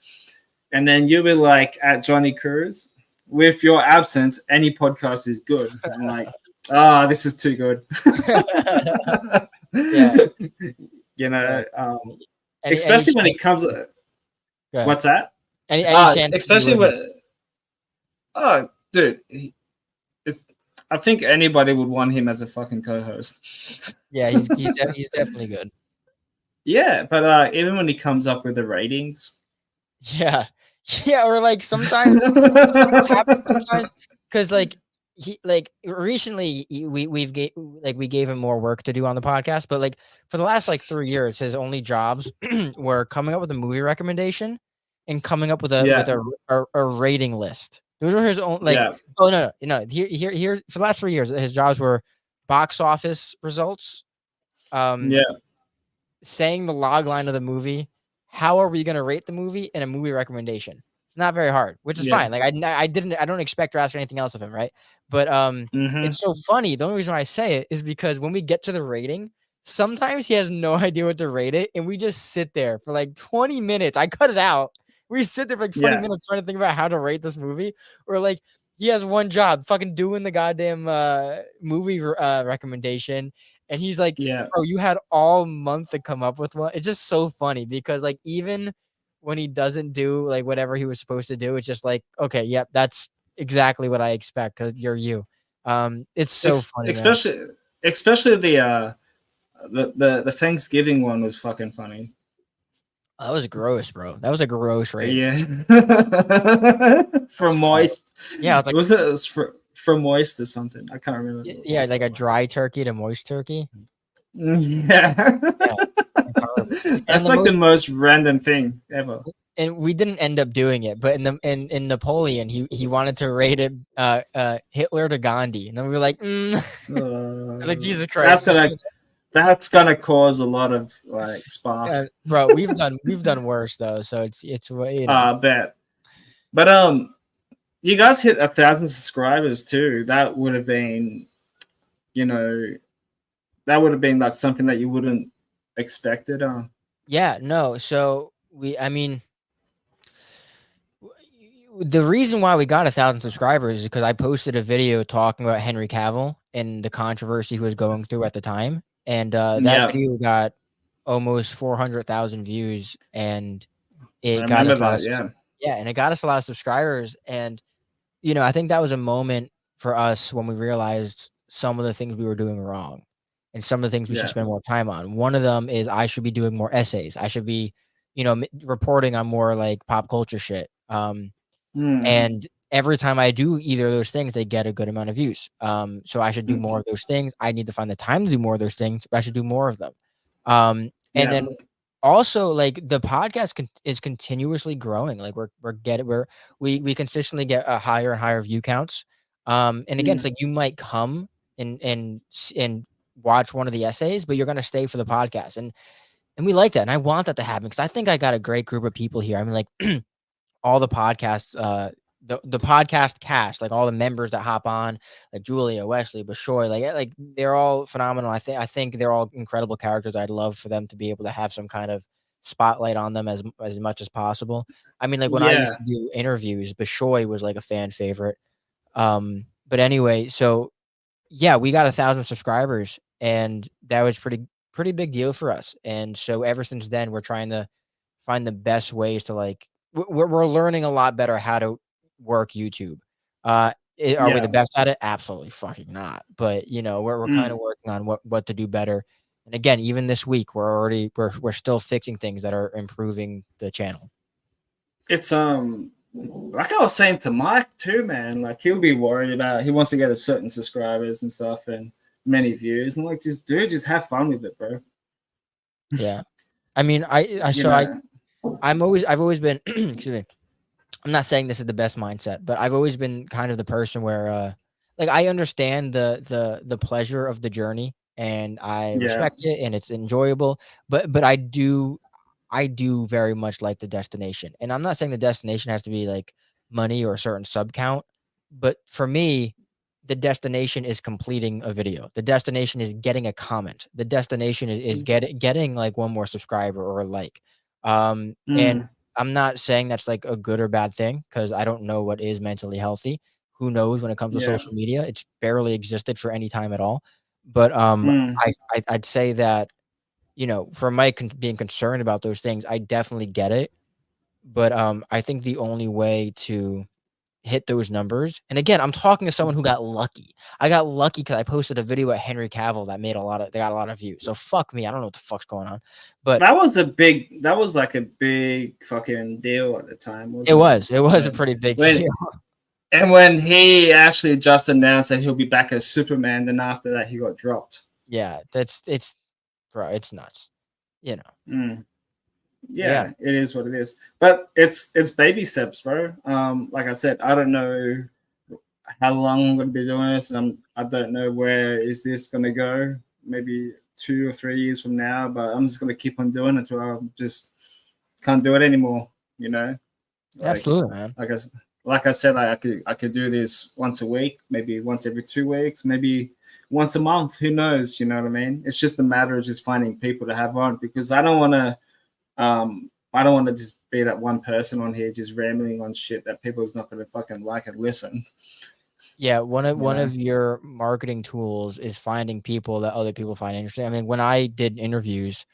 And then you were like at Johnny Cruz, with your absence, any podcast is good. I'm like, this is too good. Yeah, you yeah. know, Any especially when chance? it comes. Go ahead. What's that? Any chance to be Especially with him? when. Oh, dude, it's. I think anybody would want him as a fucking co-host. Yeah, he's definitely good. Yeah, but even when he comes up with the ratings. Yeah. Yeah, or like sometimes you know what happens sometimes? Because like he like recently we gave him more work to do on the podcast, but like for the last like 3 years, his only jobs were coming up with a movie recommendation and coming up with Yeah, a rating list. Those were his own like yeah, oh no. Here for the last 3 years, his jobs were box office results, um, yeah, saying the log line of the movie, how are we gonna rate the movie, and a movie recommendation. Not very hard, which is yeah. fine. Like I don't expect or ask anything else of him, right? But Mm-hmm. it's so funny. The only reason why I say it is because when we get to the rating, sometimes he has no idea what to rate it, and we just sit there for like 20 minutes. I cut it out. We sit there for like 20 Yeah, minutes trying to think about how to rate this movie, or like he has one job, fucking doing the goddamn movie recommendation, and he's like, yeah. "Bro, you had all month to come up with one." It's just so funny because like even when he doesn't do like whatever he was supposed to do, it's just like, okay, yep, that's exactly what I expect because you're you. It's so funny, man. Especially the Thanksgiving one was fucking funny. Oh, that was gross, bro. That was a gross rating. Yeah, That's from horrible. moist. Yeah, it's like It was from moist or something. I can't remember. What it yeah, was. like a dry turkey to moist turkey. Yeah, Yeah, it's horrible. And that's the like the most most random thing ever. and we didn't end up doing it, but in Napoleon, he wanted to rate it Hitler to Gandhi, and then we were like, I was like, Jesus That's Christ, just gonna that's gonna cause a lot of like spark. bro, we've done worse though, so it's I bet. But you guys hit 1,000 subscribers too. That would have been, you know, that would have been like something that you wouldn't expected. Yeah, no. So I mean, the reason why we got 1,000 subscribers is because I posted a video talking about Henry Cavill and the controversy he was going through at the time, and that Yeah, video got almost 400,000 views, and I it got remember us a lot that. of Yeah, yeah, and it got us a lot of subscribers, and I think that was a moment for us when we realized some of the things we were doing wrong and some of the things we should yeah, spend more time on. One of them is I should be doing more essays. I should be, reporting on more like pop culture shit. mm, And every time I do either of those things, they get a good amount of views. So I should do more mm, of those things. I need to find the time to do more of those things, but I should do more of them. And yeah, then also like the podcast is continuously growing. Like we consistently get a higher and higher view counts. And again, it's mm, like you might come and watch one of the essays, but you're gonna stay for the podcast, and we like that, and I want that to happen because I think I got a great group of people here. I mean, like all the podcasts, the podcast cast, like all the members that hop on, like Julia, Wesley, Bashoy, like they're all phenomenal. I think they're all incredible characters. I'd love for them to be able to have some kind of spotlight on them as much as possible. I mean, like when I used yeah. to do interviews, Bashoy was like a fan favorite. But anyway, so yeah, we got 1,000 subscribers, and that was pretty big deal for us. And so ever since then, we're trying to find the best ways to like we're learning a lot better how to work YouTube. Are we the Yeah. best at it? Absolutely fucking not. But we're kind of Mm. working on what to do better. And again, even this week, we're still fixing things that are improving the channel. It's like I was saying to Mike too, man. Like he'll be worried about he wants to get a certain subscribers and stuff and many views, and like just have fun with it, bro. Yeah. I mean, I You so know. I've always been excuse me. I'm not saying this is the best mindset, but I've always been kind of the person where like I understand the pleasure of the journey and I Yeah. respect it and it's enjoyable, but I do very much like the destination. And I'm not saying the destination has to be like money or a certain sub count, but for me, the destination is completing a video. The destination is getting a comment. The destination is getting like one more subscriber or a like. And Mm. I'm not saying that's like a good or bad thing because I don't know what is mentally healthy. Who knows when it comes to Yeah. social media? It's barely existed for any time at all. But Mm. I'd say that for Mike being concerned about those things, I definitely get it. But I think the only way to hit those numbers, and again, I'm talking to someone who got lucky. I got lucky because I posted a video at Henry Cavill that they got a lot of views. So fuck me. I don't know what the fuck's going on. But That was like a big fucking deal at the time, it wasn't it? was. It was a pretty big When deal. and when he actually just announced that he'll be back as Superman, then after that he got dropped. Yeah, it's bro, it's nuts. You know. Mm. Yeah. Yeah, it is what it is. But it's baby steps, bro. Like I said, I don't know how long I'm gonna be doing this, and I don't know where is this gonna go. Maybe 2 or 3 years from now, but I'm just gonna keep on doing it until I just can't do it anymore. You know, like Absolutely, man. like I like I said, I could do this once a week, maybe once every 2 weeks, maybe once a month. Who knows? You know what I mean? It's just a matter of just finding people to have on because I don't want to just be that one person on here just rambling on shit that people's not going to fucking like and listen. Yeah, one of You one know? of your marketing tools is finding people that other people find interesting. I mean, when I did interviews,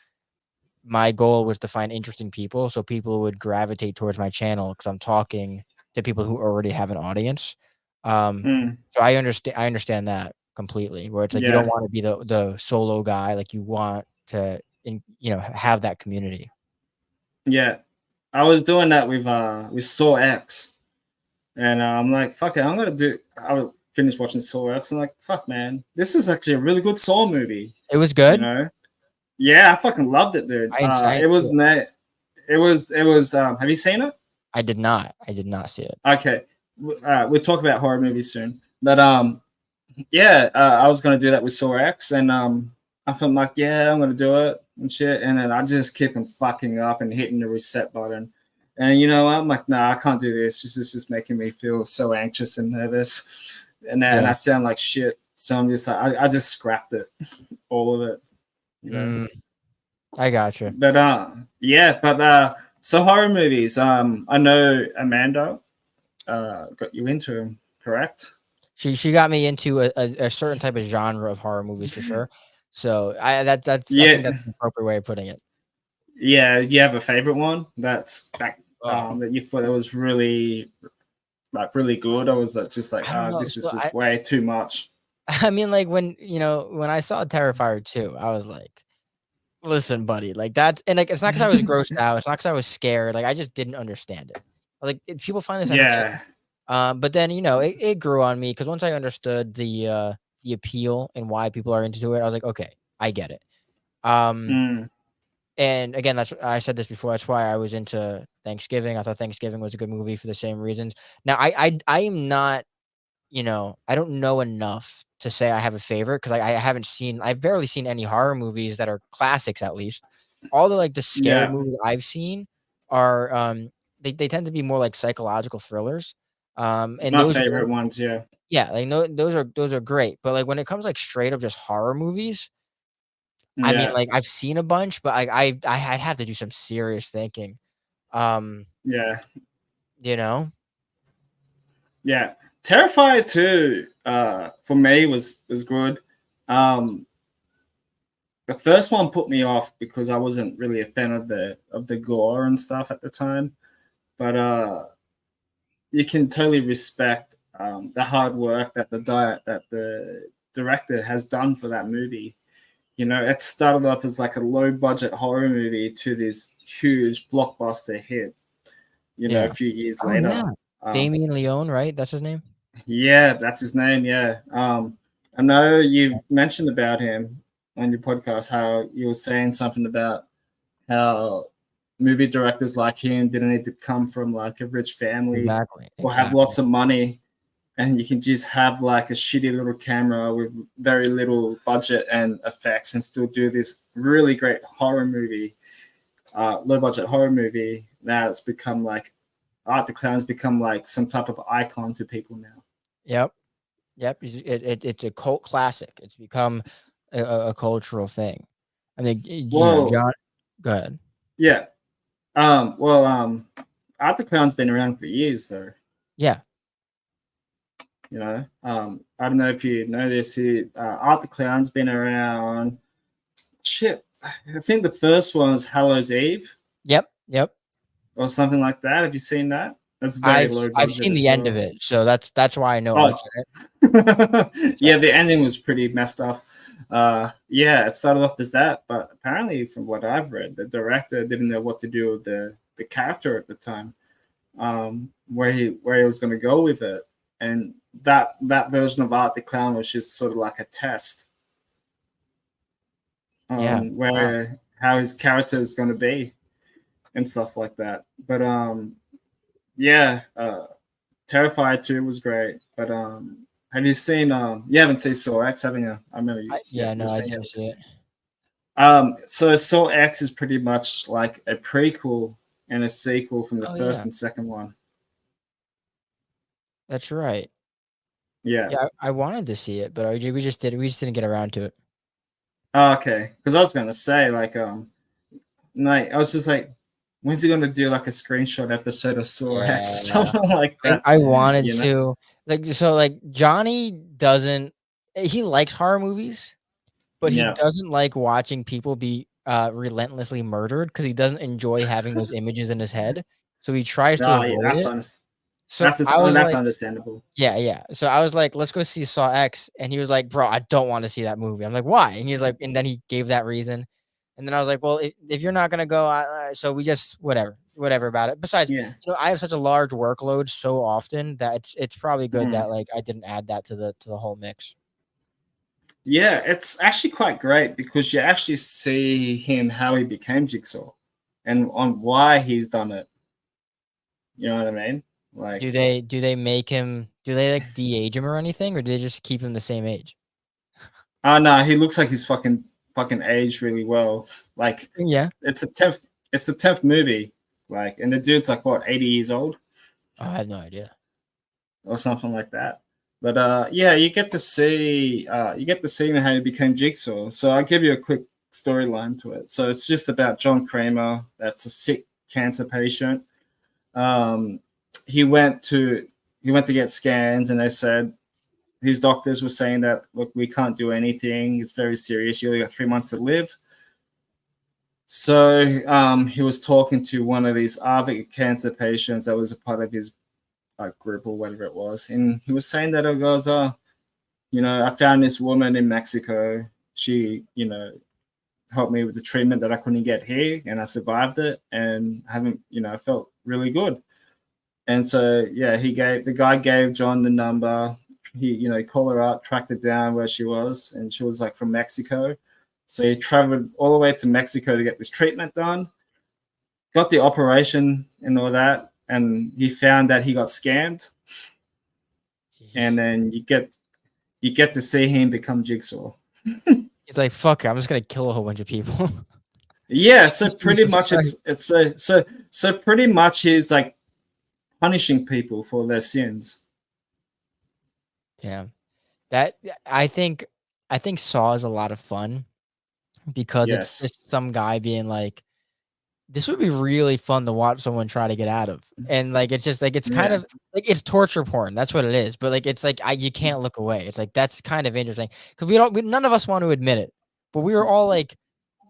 my goal was to find interesting people so people would gravitate towards my channel because I'm talking to people who already have an audience. Mm, So I understand that completely, where it's like you don't yeah, want to be the solo guy, like you want to have that community. yeah. I was doing that with Saw X, and I'm like, fuck it, I'm gonna do. I would finish watching Saw X, and like, fuck, man, this is actually a really good Saw movie. It was You good. know? Yeah, I fucking loved it, dude. I ain't It see was it. it was. Have you seen it? I did not. I did not see it. Okay, we'll talk about horror movies soon. But yeah, I was gonna do that with Saw X, and I felt like, yeah, I'm gonna do it and shit, and then I just keep on fucking up and hitting the reset button. And you know what? I'm like, nah, I can't do this. This is just making me feel so anxious and nervous, and Yeah. I sound like shit. So I'm just like, I just scrapped it, all of it. You know? I got you. But yeah, but so horror movies. I know Amanda got you into them, correct? She got me into a certain type of genre of horror movies for sure. So that's I think Yeah, that's the appropriate way of putting it. yeah. You have a favorite one Oh, that you thought it was really really good? I was just like, I don't know. this is So just way too much. I mean, like when when I saw Terrifier 2, I was like, listen, buddy, like that's and like it's not because I was grossed out, it's not because I was scared. Like I just didn't understand it. Like if people find this entertaining. Yeah. But then it grew on me because once I understood the appeal and why people are into it, I was like, okay, I get it. Um, Mm, and again, I said this before. That's why I was into Thanksgiving. I thought Thanksgiving was a good movie for the same reasons. Now, I am not, I don't know enough to say I have a favorite because I haven't seen. I've barely seen any horror movies that are classics. At least all the like the scary yeah. movies I've seen are they tend to be more like psychological thrillers. And My those favorite ones. Yeah. yeah, like, no, those are great, but, like, when it comes, like, straight up just horror movies, I mean, Yeah. like, I've seen a bunch, but I'd have to do some serious thinking, um, Yeah. you know? Yeah. Terrified too. For me was good. Um, the first one put me off because I wasn't really a fan of the gore and stuff at the time. But you can totally respect the hard work that the director has done for that movie. You know, it started off as like a low budget horror movie to this huge blockbuster hit. You know, a Yeah. few years Oh, yeah. later. Um, Damien Leone, right? That's his name? yeah, that's his name. Yeah. I know you mentioned about him on your podcast how you were saying something about how movie directors like him didn't need to come from like a rich family Exactly, or have exactly. lots of money, and you can just have like a shitty little camera with very little budget and effects and still do this really great horror movie, low budget horror movie. Now it's become like Art the Clown's become like some type of icon to people now. Yep, yep, it's a cult classic. It's become a cultural thing. I mean, Well, John go ahead. yeah. Art the Clown's been around for years though. Yeah. You know, I don't know if you know this. Art the Clown's been around. Shit, I think the first one was Hallows Eve Yep, yep. or something like that. Have you seen that? That's very low I've budget seen as the end of well. it, so that's why I know Oh, Art's in it, so yeah, the ending was pretty messed up. Yeah, it started off as that, but apparently, from what I've read, the director didn't know what to do with the character at the time, where he was going to go with it, and that version of Art the Clown was just sort of like a test yeah. on Wow. where how his character is going to be and stuff like that. But yeah, Terrified 2 was great. But have you seen you haven't seen Saw X, haven't you? I remember Yeah, you were no, I saying you didn't haven't see seen it. it. So Saw X is pretty much like a prequel and a sequel from the Oh, first yeah, and second one. that's right. Yeah. Yeah, I wanted to see it, but we just didn't get around to it. Oh, okay. Because I was gonna say like I was just like, when's he gonna do like a screenshot episode of Saw X or Yeah, something like that? I wanted You know? to, like, Johnny doesn't he likes horror movies, but he Yeah. doesn't like watching people be, relentlessly murdered because he doesn't enjoy having those images in his head, so he tries to Oh, yeah. avoid it. So That's I was that's like understandable. yeah, yeah. So I was like, "Let's go see Saw X," and he was like, "Bro, I don't wanna see that movie." I'm like, "Why?" And he's like and then he gave that reason, and then I was like, "Well, if you're not gonna go, so we just whatever about it." Besides, Yeah. I have such a large workload so often that it's probably good Mhm. that, like, I didn't add that to the whole mix. Yeah, it's actually quite great because you actually see him how he became Jigsaw and on why he's done it. You know what I mean? Like, Do they make him? Do they like de-age him or anything, or do they just keep him the same age? oh no, he looks like he's fucking aged really well. Like, Yeah. it's the 10th movie. Like, and the dude's like what, 80 years old Oh, I have no idea. or something like that. But yeah, you get to see how he became Jigsaw. So I'll give you a quick storyline to it. So it's just about John Kramer, that's a sick cancer patient. Um, he went to get scans, and they said his doctors were saying that, look, we can't do anything. It's very serious. You only got 3 months to live. So he was talking to one of these other cancer patients that was a part of his group or whatever it was, and he was saying that it goes, I found this woman in Mexico. She, helped me with the treatment that I couldn't get here, and I survived it, and I haven't, I felt really good. And so, yeah, the guy gave John the number. He, called her up, tracked it down where she was, and she was like from Mexico. So he traveled all the way to Mexico to get this treatment done, got the operation and all that, and he found that he got scammed. Jeez. And then you get to see him become Jigsaw. He's like, fuck it, I'm just gonna kill a whole bunch of people. Yeah, so pretty much so pretty much he's like punishing people for their sins. Damn. That I think Saw is a lot of fun because it's just some guy being like, this would be really fun to watch someone try to get out of. And like it's just like it's kind of like it's torture porn. That's what it is. But like it's like you can't look away. It's like that's kind of interesting. Because none of us want to admit it. But we were all like,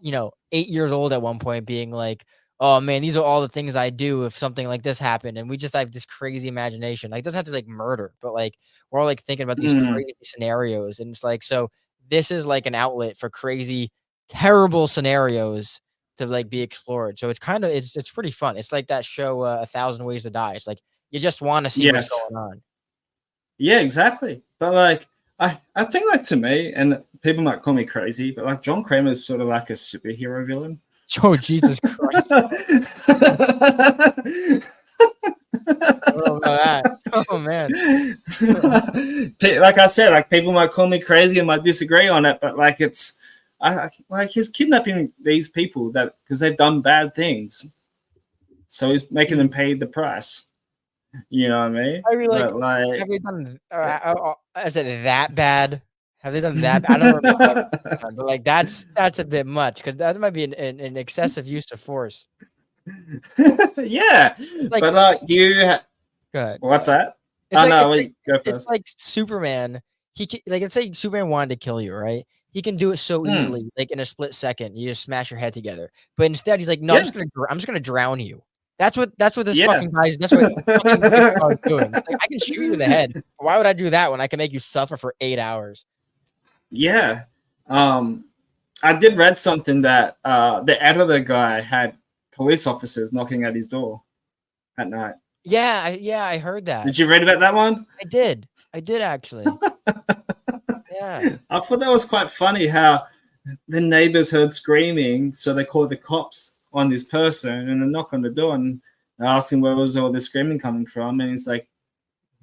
8 years old at one point being like, oh man, these are all the things I do if something like this happened. And we just have this crazy imagination. Like it doesn't have to be like murder, but like we're all like thinking about these crazy scenarios. And it's like, so this is like an outlet for crazy, terrible scenarios to like be explored. So it's kind of it's pretty fun. It's like that show 1,000 Ways to Die. It's like you just want to see what's going on. Yeah, exactly. But like I think like to me, and people might call me crazy, but like John Kramer is sort of like a superhero villain. Oh Jesus Christ. Oh man. Like I said, like people might call me crazy and might disagree on it, but like like he's kidnapping these people that because they've done bad things, so he's making them pay the price. You know what I mean? I mean, like have they done? Is it that bad? Have they done that? I don't remember, but like that's a bit much because that might be an excessive use of force. Yeah, like, but do you? Go ahead. What's that? It's no, wait, go first. It's like Superman. He can, like, let's say Superman wanted to kill you, right? He can do it so easily, like in a split second. You just smash your head together. But instead, he's like, no, I'm just gonna drown you. That's what this fucking guy. That's what fucking doing. Like, I can shoot you in the head. Why would I do that when I can make you suffer for 8 hours? Yeah, I did read something that the editor guy had police officers knocking at his door at night. Yeah, I heard that. Did you read about that one? I did actually. Yeah, I thought that was quite funny how the neighbors heard screaming, so they called the cops on this person and they knock on the door and asked him where was all the screaming coming from, and he's like,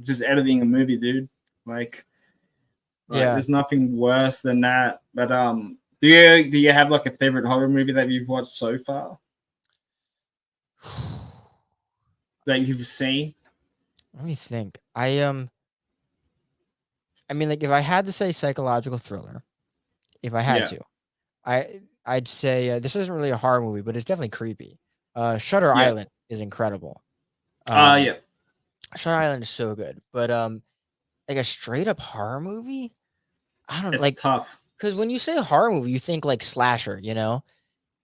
just editing a movie, dude. Like there's nothing worse than that. But do you have like a favorite horror movie that you've watched so far that you've seen? Let me think. I mean, like if I had to say psychological thriller, if I had to, I'd say this isn't really a horror movie, but it's definitely creepy. Shutter Island is incredible. Shutter Island is so good, but like a straight up horror movie, I don't know. Like tough because when you say horror movie, you think like slasher,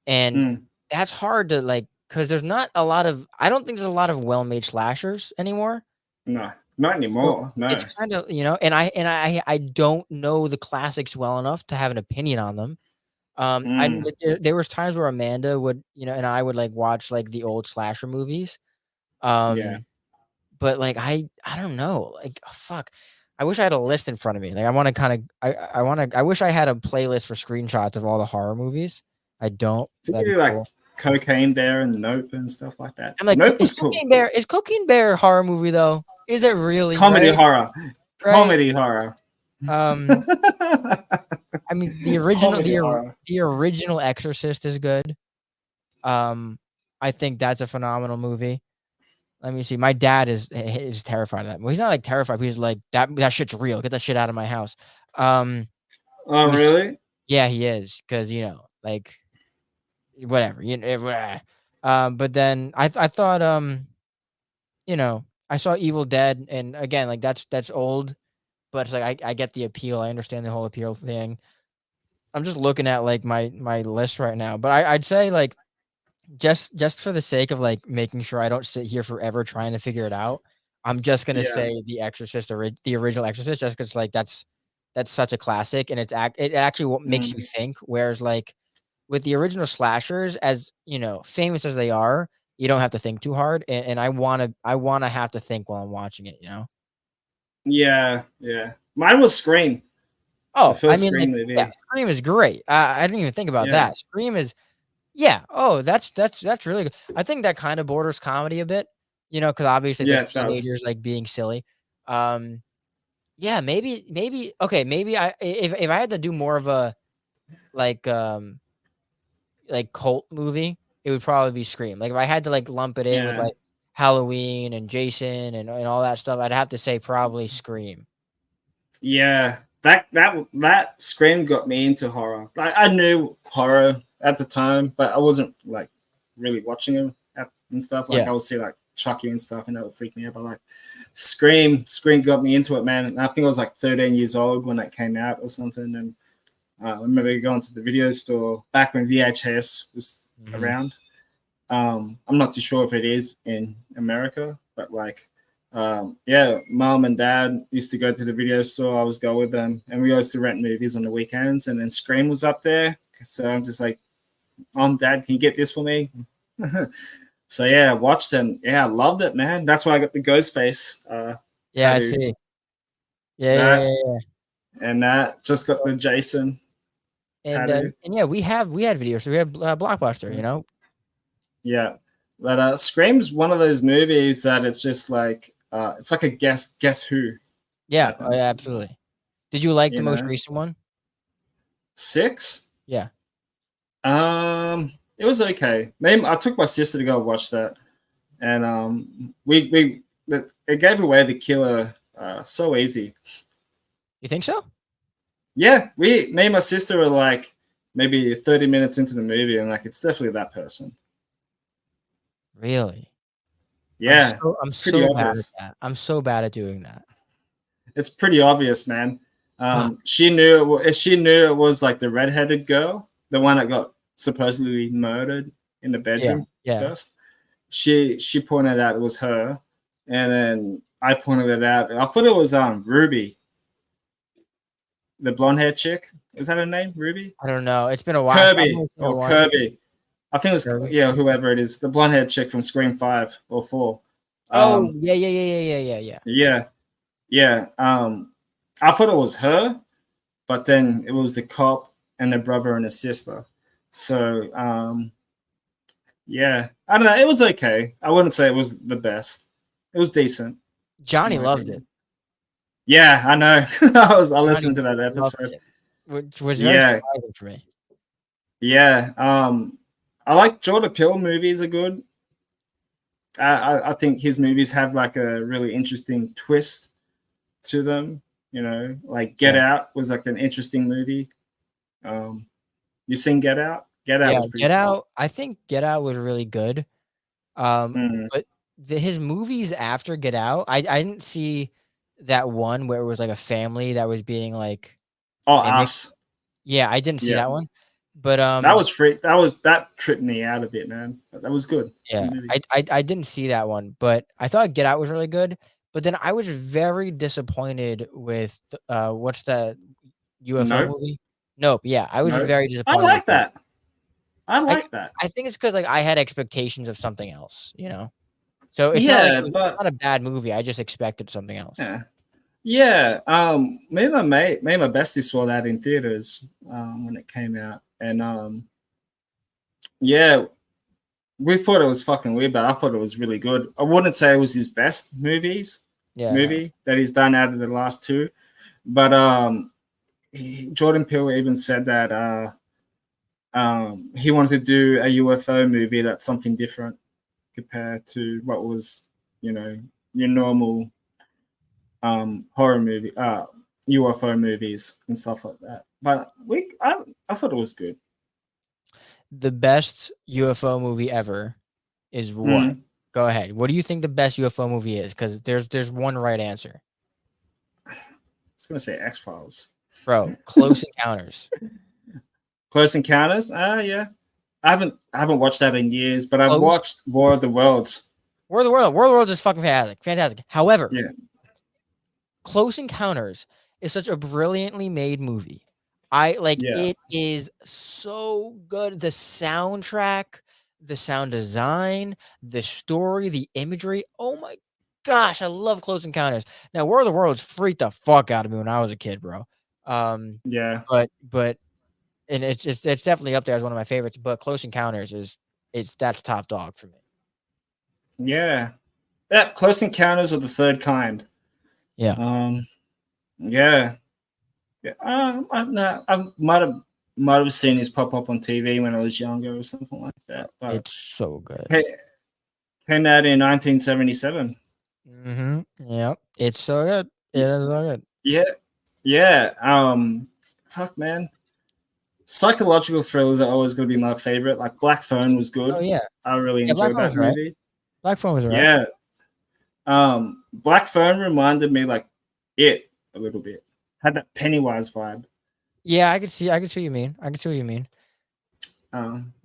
and that's hard to like because there's not a lot of. I don't think there's a lot of well-made slashers anymore. No. Not anymore. No. It's kind of, and I don't know the classics well enough to have an opinion on them. There was times where Amanda would, and I would like watch like the old slasher movies. But like I don't know, like fuck. I wish I had a list in front of me. Like I want to kind of I wish I had a playlist for screenshots of all the horror movies. I don't. Cool. Cocaine Bear and Nope and stuff like that. I'm like, Nope was cool. Is Cocaine Bear a horror movie though? Is it really? Comedy Right? horror. Right? Comedy horror. Um, I mean, Comedy horror. the original Exorcist is good. I think that's a phenomenal movie. Let me see. My dad is terrified of that. Well, he's not like terrified. But he's like that shit's real. Get that shit out of my house. Oh, We s- really? yeah, he is because like whatever. But then I thought I saw Evil Dead, and again like that's old, but it's like I get the appeal. I understand the whole appeal thing. I'm just looking at like my list right now, but I'd say like just for the sake of like making sure I don't sit here forever trying to figure it out, I'm just gonna Yeah. say The Exorcist, the original Exorcist, just because like that's such a classic, and it actually what makes you Mm. think. Whereas like with the original slashers, as famous as they are, you don't have to think too hard, and I wanna have to think while I'm watching it. Yeah. Yeah. Mine was Scream. The Oh, I first mean, like, Scream yeah, movie. Scream is great. I didn't even think about Yeah. that. Scream is yeah. Oh, that's really good. I think that kind of borders comedy a bit, because obviously it's Yeah, like it does. teenagers like being silly. Um, yeah, maybe okay, maybe if I had to do more of a like cult movie, it would probably be Scream. Like if I had to like lump it in with Yeah. like Halloween and Jason and all that stuff, I'd have to say probably Scream. Yeah. That Scream got me into horror. I knew horror at the time, but I wasn't like really watching them and stuff. Like Yeah. I would see like Chucky and stuff, and that would freak me out. But like Scream got me into it, man. And I think I was like 13 years old when that came out or something. And I remember going to the video store back when VHS was Mhm. around. I'm not too sure if it is in America, but like, yeah, mom and dad used to go to the video store. I was go with them, and we used to rent movies on the weekends. And then Scream was up there, so I'm just like, Mom, Dad, can you get this for me? So yeah, I watched it. Yeah, I loved it, man. That's why I got the ghost face Yeah, I tattoo. see. Yeah, yeah, That yeah, yeah. and that just got the Jason tattoo. And yeah, we had videos. So we had Blockbuster. Yeah, but Scream's one of those movies that it's like a guess who Yeah, type oh, of yeah, movie. absolutely. Did you like the You most know, recent one? six. Yeah. It was okay. Maybe I took my sister to go watch that, and it gave away the killer so easy. You think so? Yeah, me and my sister were like maybe 30 minutes into the movie, and like it's definitely that person. Really? Yeah, I'm it's pretty so bad at obvious. that. I'm so bad at doing that. It's pretty obvious, man. Fuck. She knew it was like the redheaded girl, the one that got supposedly murdered in the Yeah, bedroom yeah. first. She pointed out it was her, and then I pointed it out. I thought it was Ruby, the blonde haired chick. Is that her name? Ruby? I don't know. It's been a while. I've Kirby only seen it or once. Kirby. I think it's Kirby? whoever it is, the blonde haired chick from Scream 5 or 4. Oh, Um, yeah, yeah, yeah, yeah, yeah, yeah, yeah. yeah, yeah. I thought it was her, but then it was the cop and the brother and the sister. So yeah, I don't know. It was okay. I wouldn't say it was the best. It was decent, in Johnny my loved it. opinion. Yeah, I know. I Johnny listened to that loved episode. it, which was very Yeah, surprising for me. yeah. I like Jordan Peele movies are good. I think his movies have like a really interesting twist to them. Like Get Yeah. Out was like an interesting movie. Um, you seen Get Out? Get Out Yeah, was pretty Get cool. Out, I think Get Out was really good. Mm. But his movies after Get Out, I didn't see that one where it was like a family that was being like Oh, mimicked. Us. Yeah, I didn't see Yeah, that one. But that was free. That tripped me out a bit, man. But that was good. Good yeah, movie. I didn't see that one, but I thought Get Out was really good. But then I was very disappointed with what's that UFO Nope. movie? Nope. Yeah, I was Nope. very I disappointed with like that. that. I I like that. I think it's because like I had expectations of something else. So it's not like Yeah, it's but not a bad movie. I just expected something else. yeah. Yeah, me and my bestie saw that in theaters when it came out, and yeah, we thought it was fucking weird, but I thought it was really good. I wouldn't say it was his best Yeah, no. movie that he's done out of the last two, but Jordan Peele even said that he wanted to do a UFO movie that's something different compared to what was, you know, your normal horror movie, UFO movies and stuff like that. But I thought it was good. The best UFO movie ever is what? Mm. Go ahead. What do you think the best UFO movie is? Because there's one right answer, I was gonna say X Files. bro. Close Encounters. Close Encounters. Yeah. I haven't watched that in years, but I've Close. watched War of the Worlds. War of the World. War of the World is fucking fantastic. Fantastic. However, Yeah. Close Encounters is such a brilliantly made movie. I like Yeah. it is so good. The soundtrack, the sound design, the story, the imagery. Oh my gosh, I love Close Encounters. Now, War of the Worlds freaked the fuck out of me when I was a kid, bro. Yeah. But and it's definitely up there as one of my favorites. But Close Encounters that's top dog for me. Yeah. Yeah. Close Encounters of the Third Kind. Yeah. Yeah. Yeah. I might have seen his pop up on TV when I was younger or something like that. But It's so good. came out in 1977. Yep. It's so good. It is so good. Yeah. Yeah. Fuck, man. Psychological thrillers are always going to be my favorite. Like Black Phone was good. Oh yeah. I really Yeah, Black enjoyed Phone that was right. movie. Black Phone was right. Yeah. Black Phone reminded me like it a little bit. Had that Pennywise vibe. Yeah, I could see what you mean. I can see what you mean.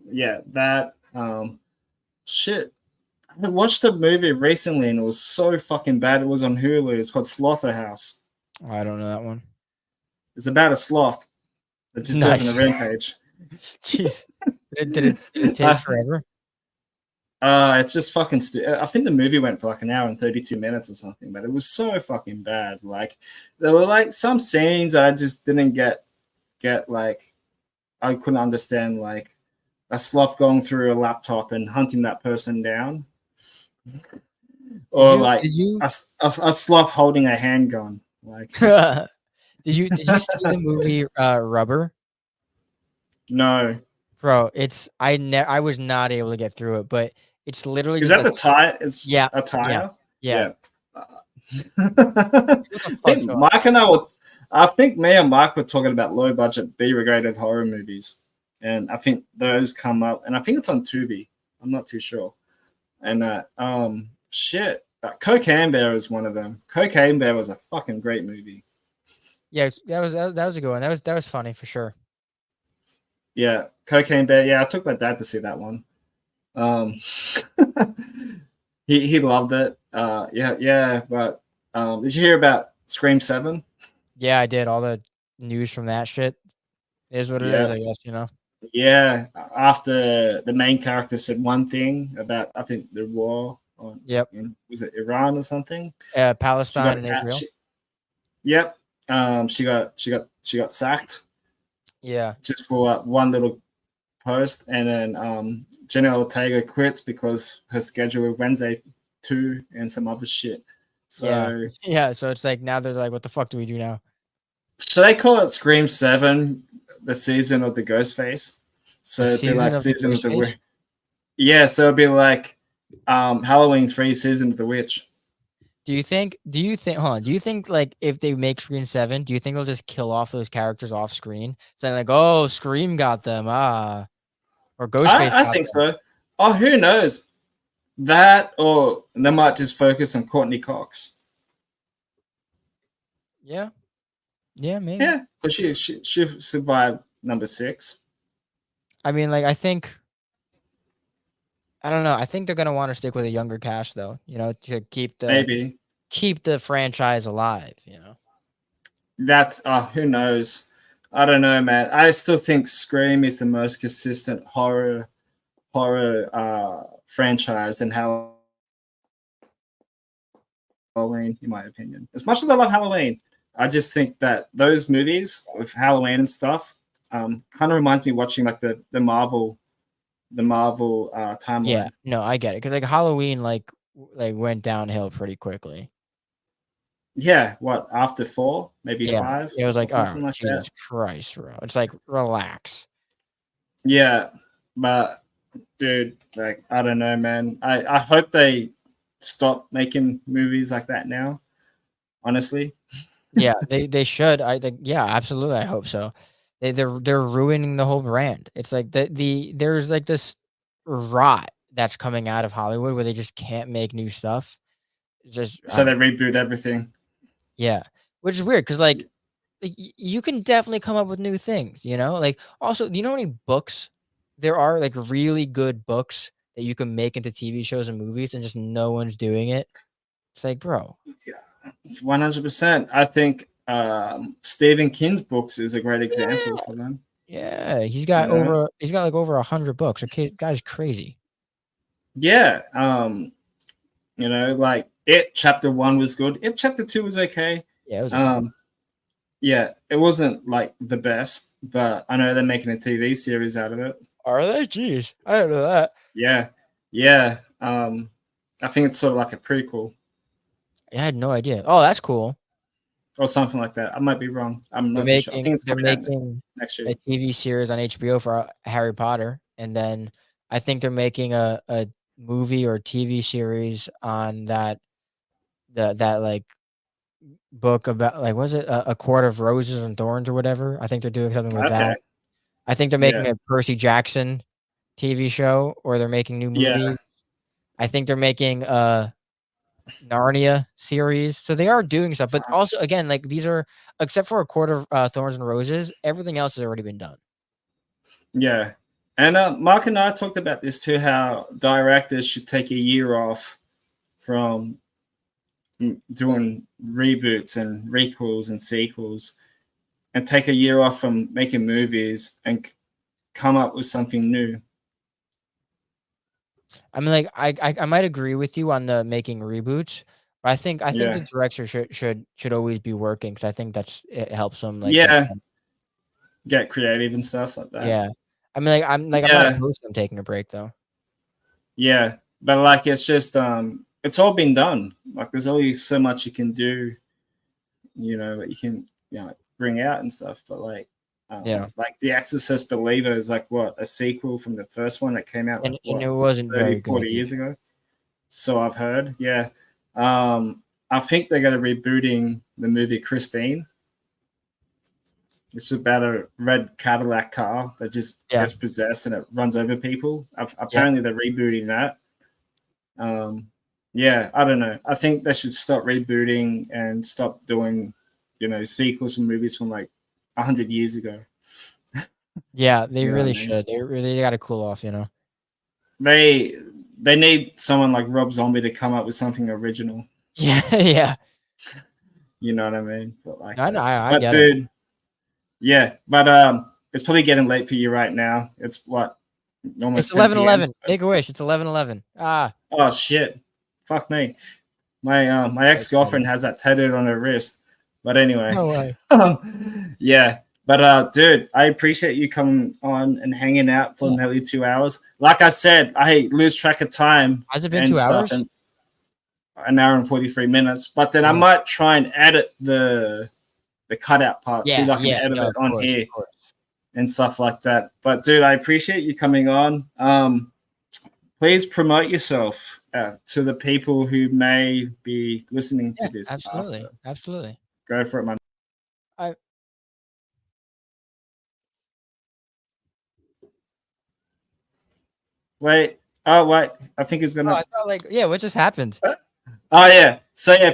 Yeah, that shit. I watched a movie recently and it was so fucking bad. It was on Hulu. It's called Slaughterhouse. I don't know that one. It's about a sloth that just goes on a rampage. Jeez. Did it take forever? It's just fucking stupid. I think the movie went for like an hour and 32 minutes or something, but it was so fucking bad. Like there were like some scenes I just didn't get like I couldn't understand, like a sloth going through a laptop and hunting that person down. Or a sloth holding a handgun. Like did you see the movie Rubber? No. Bro, I was not able to get through it, but it's literally Is just that the tire? It's yeah, a tire? yeah. I think me and Mike were talking about low budget B-rated horror movies. And I think those come up, and I think it's on Tubi. I'm not too sure. And Cocaine Bear is one of them. Cocaine Bear was a fucking great movie. Yeah, that was a good one. That was funny for sure. Yeah, Cocaine Bear. Yeah, I took my dad to see that one. He loved it. Yeah. But did you hear about Scream 7? Yeah, I did. All the news from that shit is what it is, I guess, you know. Yeah, after the main character said one thing about, I think, the war on, was it Iran or something? Palestine and Israel. She got sacked. Yeah, just for one little post, and then Jenna Ortega quits because her schedule was Wednesday 2 and some other shit. So yeah. So it's like now they're like, what the fuck do we do now? Should I call it Scream 7, the season of the Ghostface? So it'd be like season of the witch. Yeah, so it'd be like Halloween 3, season of the witch. Do you think like if they make Scream 7, do you think they'll just kill off those characters off screen? Saying like, oh, Scream got them, or Ghostface I think so. Oh, who knows? That, or they might just focus on Courtney Cox. Yeah. Yeah, maybe. Yeah, because she survived number 6. I mean, like, I don't know. I think they're gonna want to stick with a younger cast, though. You know, to keep the franchise alive. You know, that's who knows. I don't know, man. I still think Scream is the most consistent horror franchise in Halloween, in my opinion. As much as I love Halloween, I just think that those movies with Halloween and stuff kind of reminds me of watching like the Marvel the Marvel Yeah, timeline. no, I get it because like Halloween went downhill pretty quickly. Yeah, what after four, maybe Yeah, five it was or like, oh something like Jesus that. Christ, bro. It's like relax. Yeah, but dude, like I don't know, man. I hope they stop making movies like that now. Honestly, Yeah, they should. I think yeah, absolutely. I hope so. They're ruining the whole brand. It's like there's like this rot that's coming out of Hollywood where they just can't make new stuff. It's just I so don't they know. reboot everything. Yeah, which is weird because like, you can definitely come up with new things, you know? Like, also, do you know how many books there are, like, really good books that you can make into TV shows and movies and just no one's doing it? It's like, bro. Yeah, it's 100%. I think Stephen King's books is a great example Yeah. for them. Yeah, You know, he's got, like, over 100 books. Okay, guy's crazy. yeah. Like it chapter one was good. It chapter two was okay. Yeah, it was okay. Um, yeah, it wasn't like the best, but I know they're making a TV series out of it. Are they? Jeez, I didn't know that. Yeah, yeah. I think it's sort of like a prequel I had no idea. Oh, that's cool. or something like that. I might be wrong. I'm They're not too sure. I think it's they're coming out making next year. a TV series on HBO for, Harry Potter, and then I think they're making a movie or TV series on that, like, book about, like, was it A Court of Roses and Thorns or whatever? I think they're doing something with Okay. that. I think they're making Yeah. a Percy Jackson TV show, or they're making new Yeah. movies. I think they're making a Narnia series, so they are doing stuff, but Fuck. also, again, like, these are except for A Court of, Thorns and Roses, everything else has already been done. Yeah. And Mark and I talked about this too, how directors should take a year off from doing reboots and requels and sequels and take a year off from making movies and come up with something new. I mean, like, I might agree with you on the making reboots, but I think the Yeah. director should always be working because I think it helps them, like, get Yeah. Get creative and stuff like that. yeah. I mean, I'm not Yeah. opposed to them taking a break, though. Yeah. But like it's just it's all been done. Like there's only so much you can do, that you can, bring out and stuff. But Yeah, like The Exorcist Believer is like what, a sequel from the first one that came out like and what, it wasn't 30, very 40 good years either. ago. So I've heard. Yeah. I think they're going to rebooting the movie Christine. It's about a red Cadillac car that just Yeah, gets possessed and it runs over people. yep. Apparently, they're rebooting that. Yeah, I don't know. I think they should stop rebooting and stop doing, sequels from movies from like 100 years ago. Yeah, they You know what I really mean? should. They really gotta cool off, you know? They they need someone like Rob Zombie to come up with something original. Yeah, yeah. You know what I mean? But I know, I but get it. dude, yeah. But it's probably getting late for you right now. It's what, It's almost 10 p.m. 11:11. Make a wish. It's 11:11. Ah. Oh shit! Fuck me. My ex That's funny. girlfriend has that tattooed on her wrist. But anyway, No way. yeah. But dude, I appreciate you coming on and hanging out for Yeah. nearly 2 hours. Like I said, I lose track of time Has it been and 2 stuff, hours? and an hour and 43 minutes. But then I Oh. might try and edit the cutout part, see Yeah, if I can yeah. edit No, it of on course, of here course. and stuff like that. But dude, I appreciate you coming on. Please promote yourself to the people who may be listening to Yeah, this absolutely, after. absolutely. Go for it, man. I Wait. Oh, wait. I think he's I gonna. thought, like, yeah, what just happened? Oh yeah. So yeah,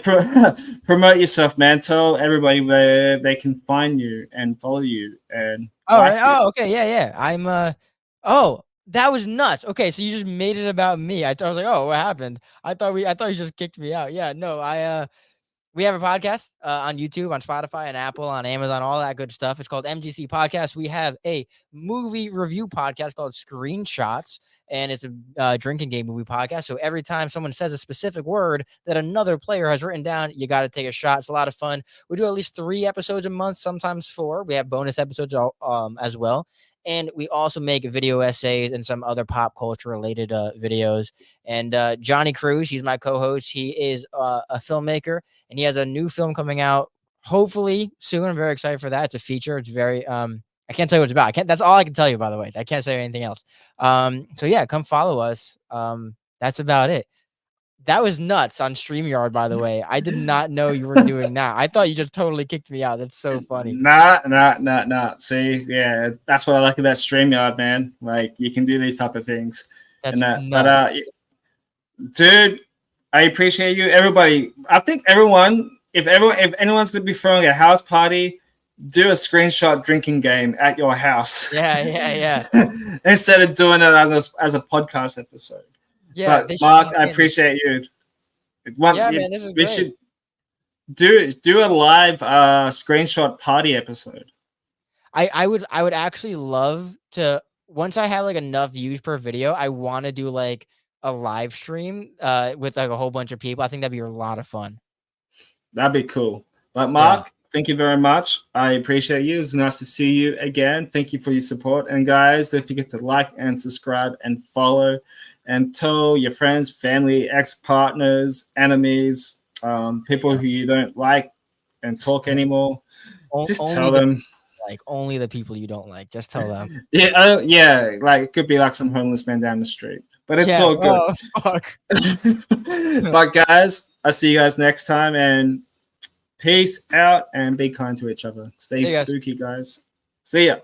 promote yourself, man. Tell everybody where they can find you and follow you and Oh, like you. oh, okay, yeah, yeah. Oh, that was nuts. Okay, so you just made it about me. I was like, "Oh, what happened?" I thought you just kicked me out. Yeah, no, we have a podcast on YouTube, on Spotify, and Apple, on Amazon, all that good stuff. It's called M.G.C Podcast. We have a movie review podcast called Screenshots, and it's a drinking game movie podcast. So every time someone says a specific word that another player has written down, you got to take a shot. It's a lot of fun. We do at least 3 episodes a month, sometimes 4. We have bonus episodes as well. And we also make video essays and some other pop culture related videos. And Johnny Cruz, he's my co-host. He is a filmmaker, and he has a new film coming out hopefully soon. I'm very excited for that. It's a feature. It's very I can't tell you what it's about. I can't. That's all I can tell you, by the way. I can't say anything else. So yeah, come follow us. That's about it. That was nuts on StreamYard, by the way. I did not know you were doing that. I thought you just totally kicked me out. That's so funny. Nah. See, yeah, that's what I like about StreamYard, man. Like, you can do these type of things. That's and nuts. Dude, I appreciate you. Everybody, I think everyone, if anyone's gonna be throwing a house party, do a screenshot drinking game at your house. Yeah. Instead of doing it as a podcast episode. Yeah, but Mark, I appreciate you. Man, this is great. Should do a live screenshot party episode. I would actually love to, once I have like enough views per video, I want to do like a live stream with like a whole bunch of people. I think that'd be a lot of fun. That'd be cool. But Mark, thank you very much. I appreciate you. It's nice to see you again. Thank you for your support. And guys, don't forget to like and subscribe and follow. And tell your friends, family, ex-partners, enemies, people who you don't like and talk anymore. Just tell them. Like, only the people you don't like. Just tell them. Yeah. Like, it could be like some homeless man down the street. But it's all good. Oh, fuck. But guys, I'll see you guys next time. And peace out and be kind to each other. Stay spooky, guys. See ya.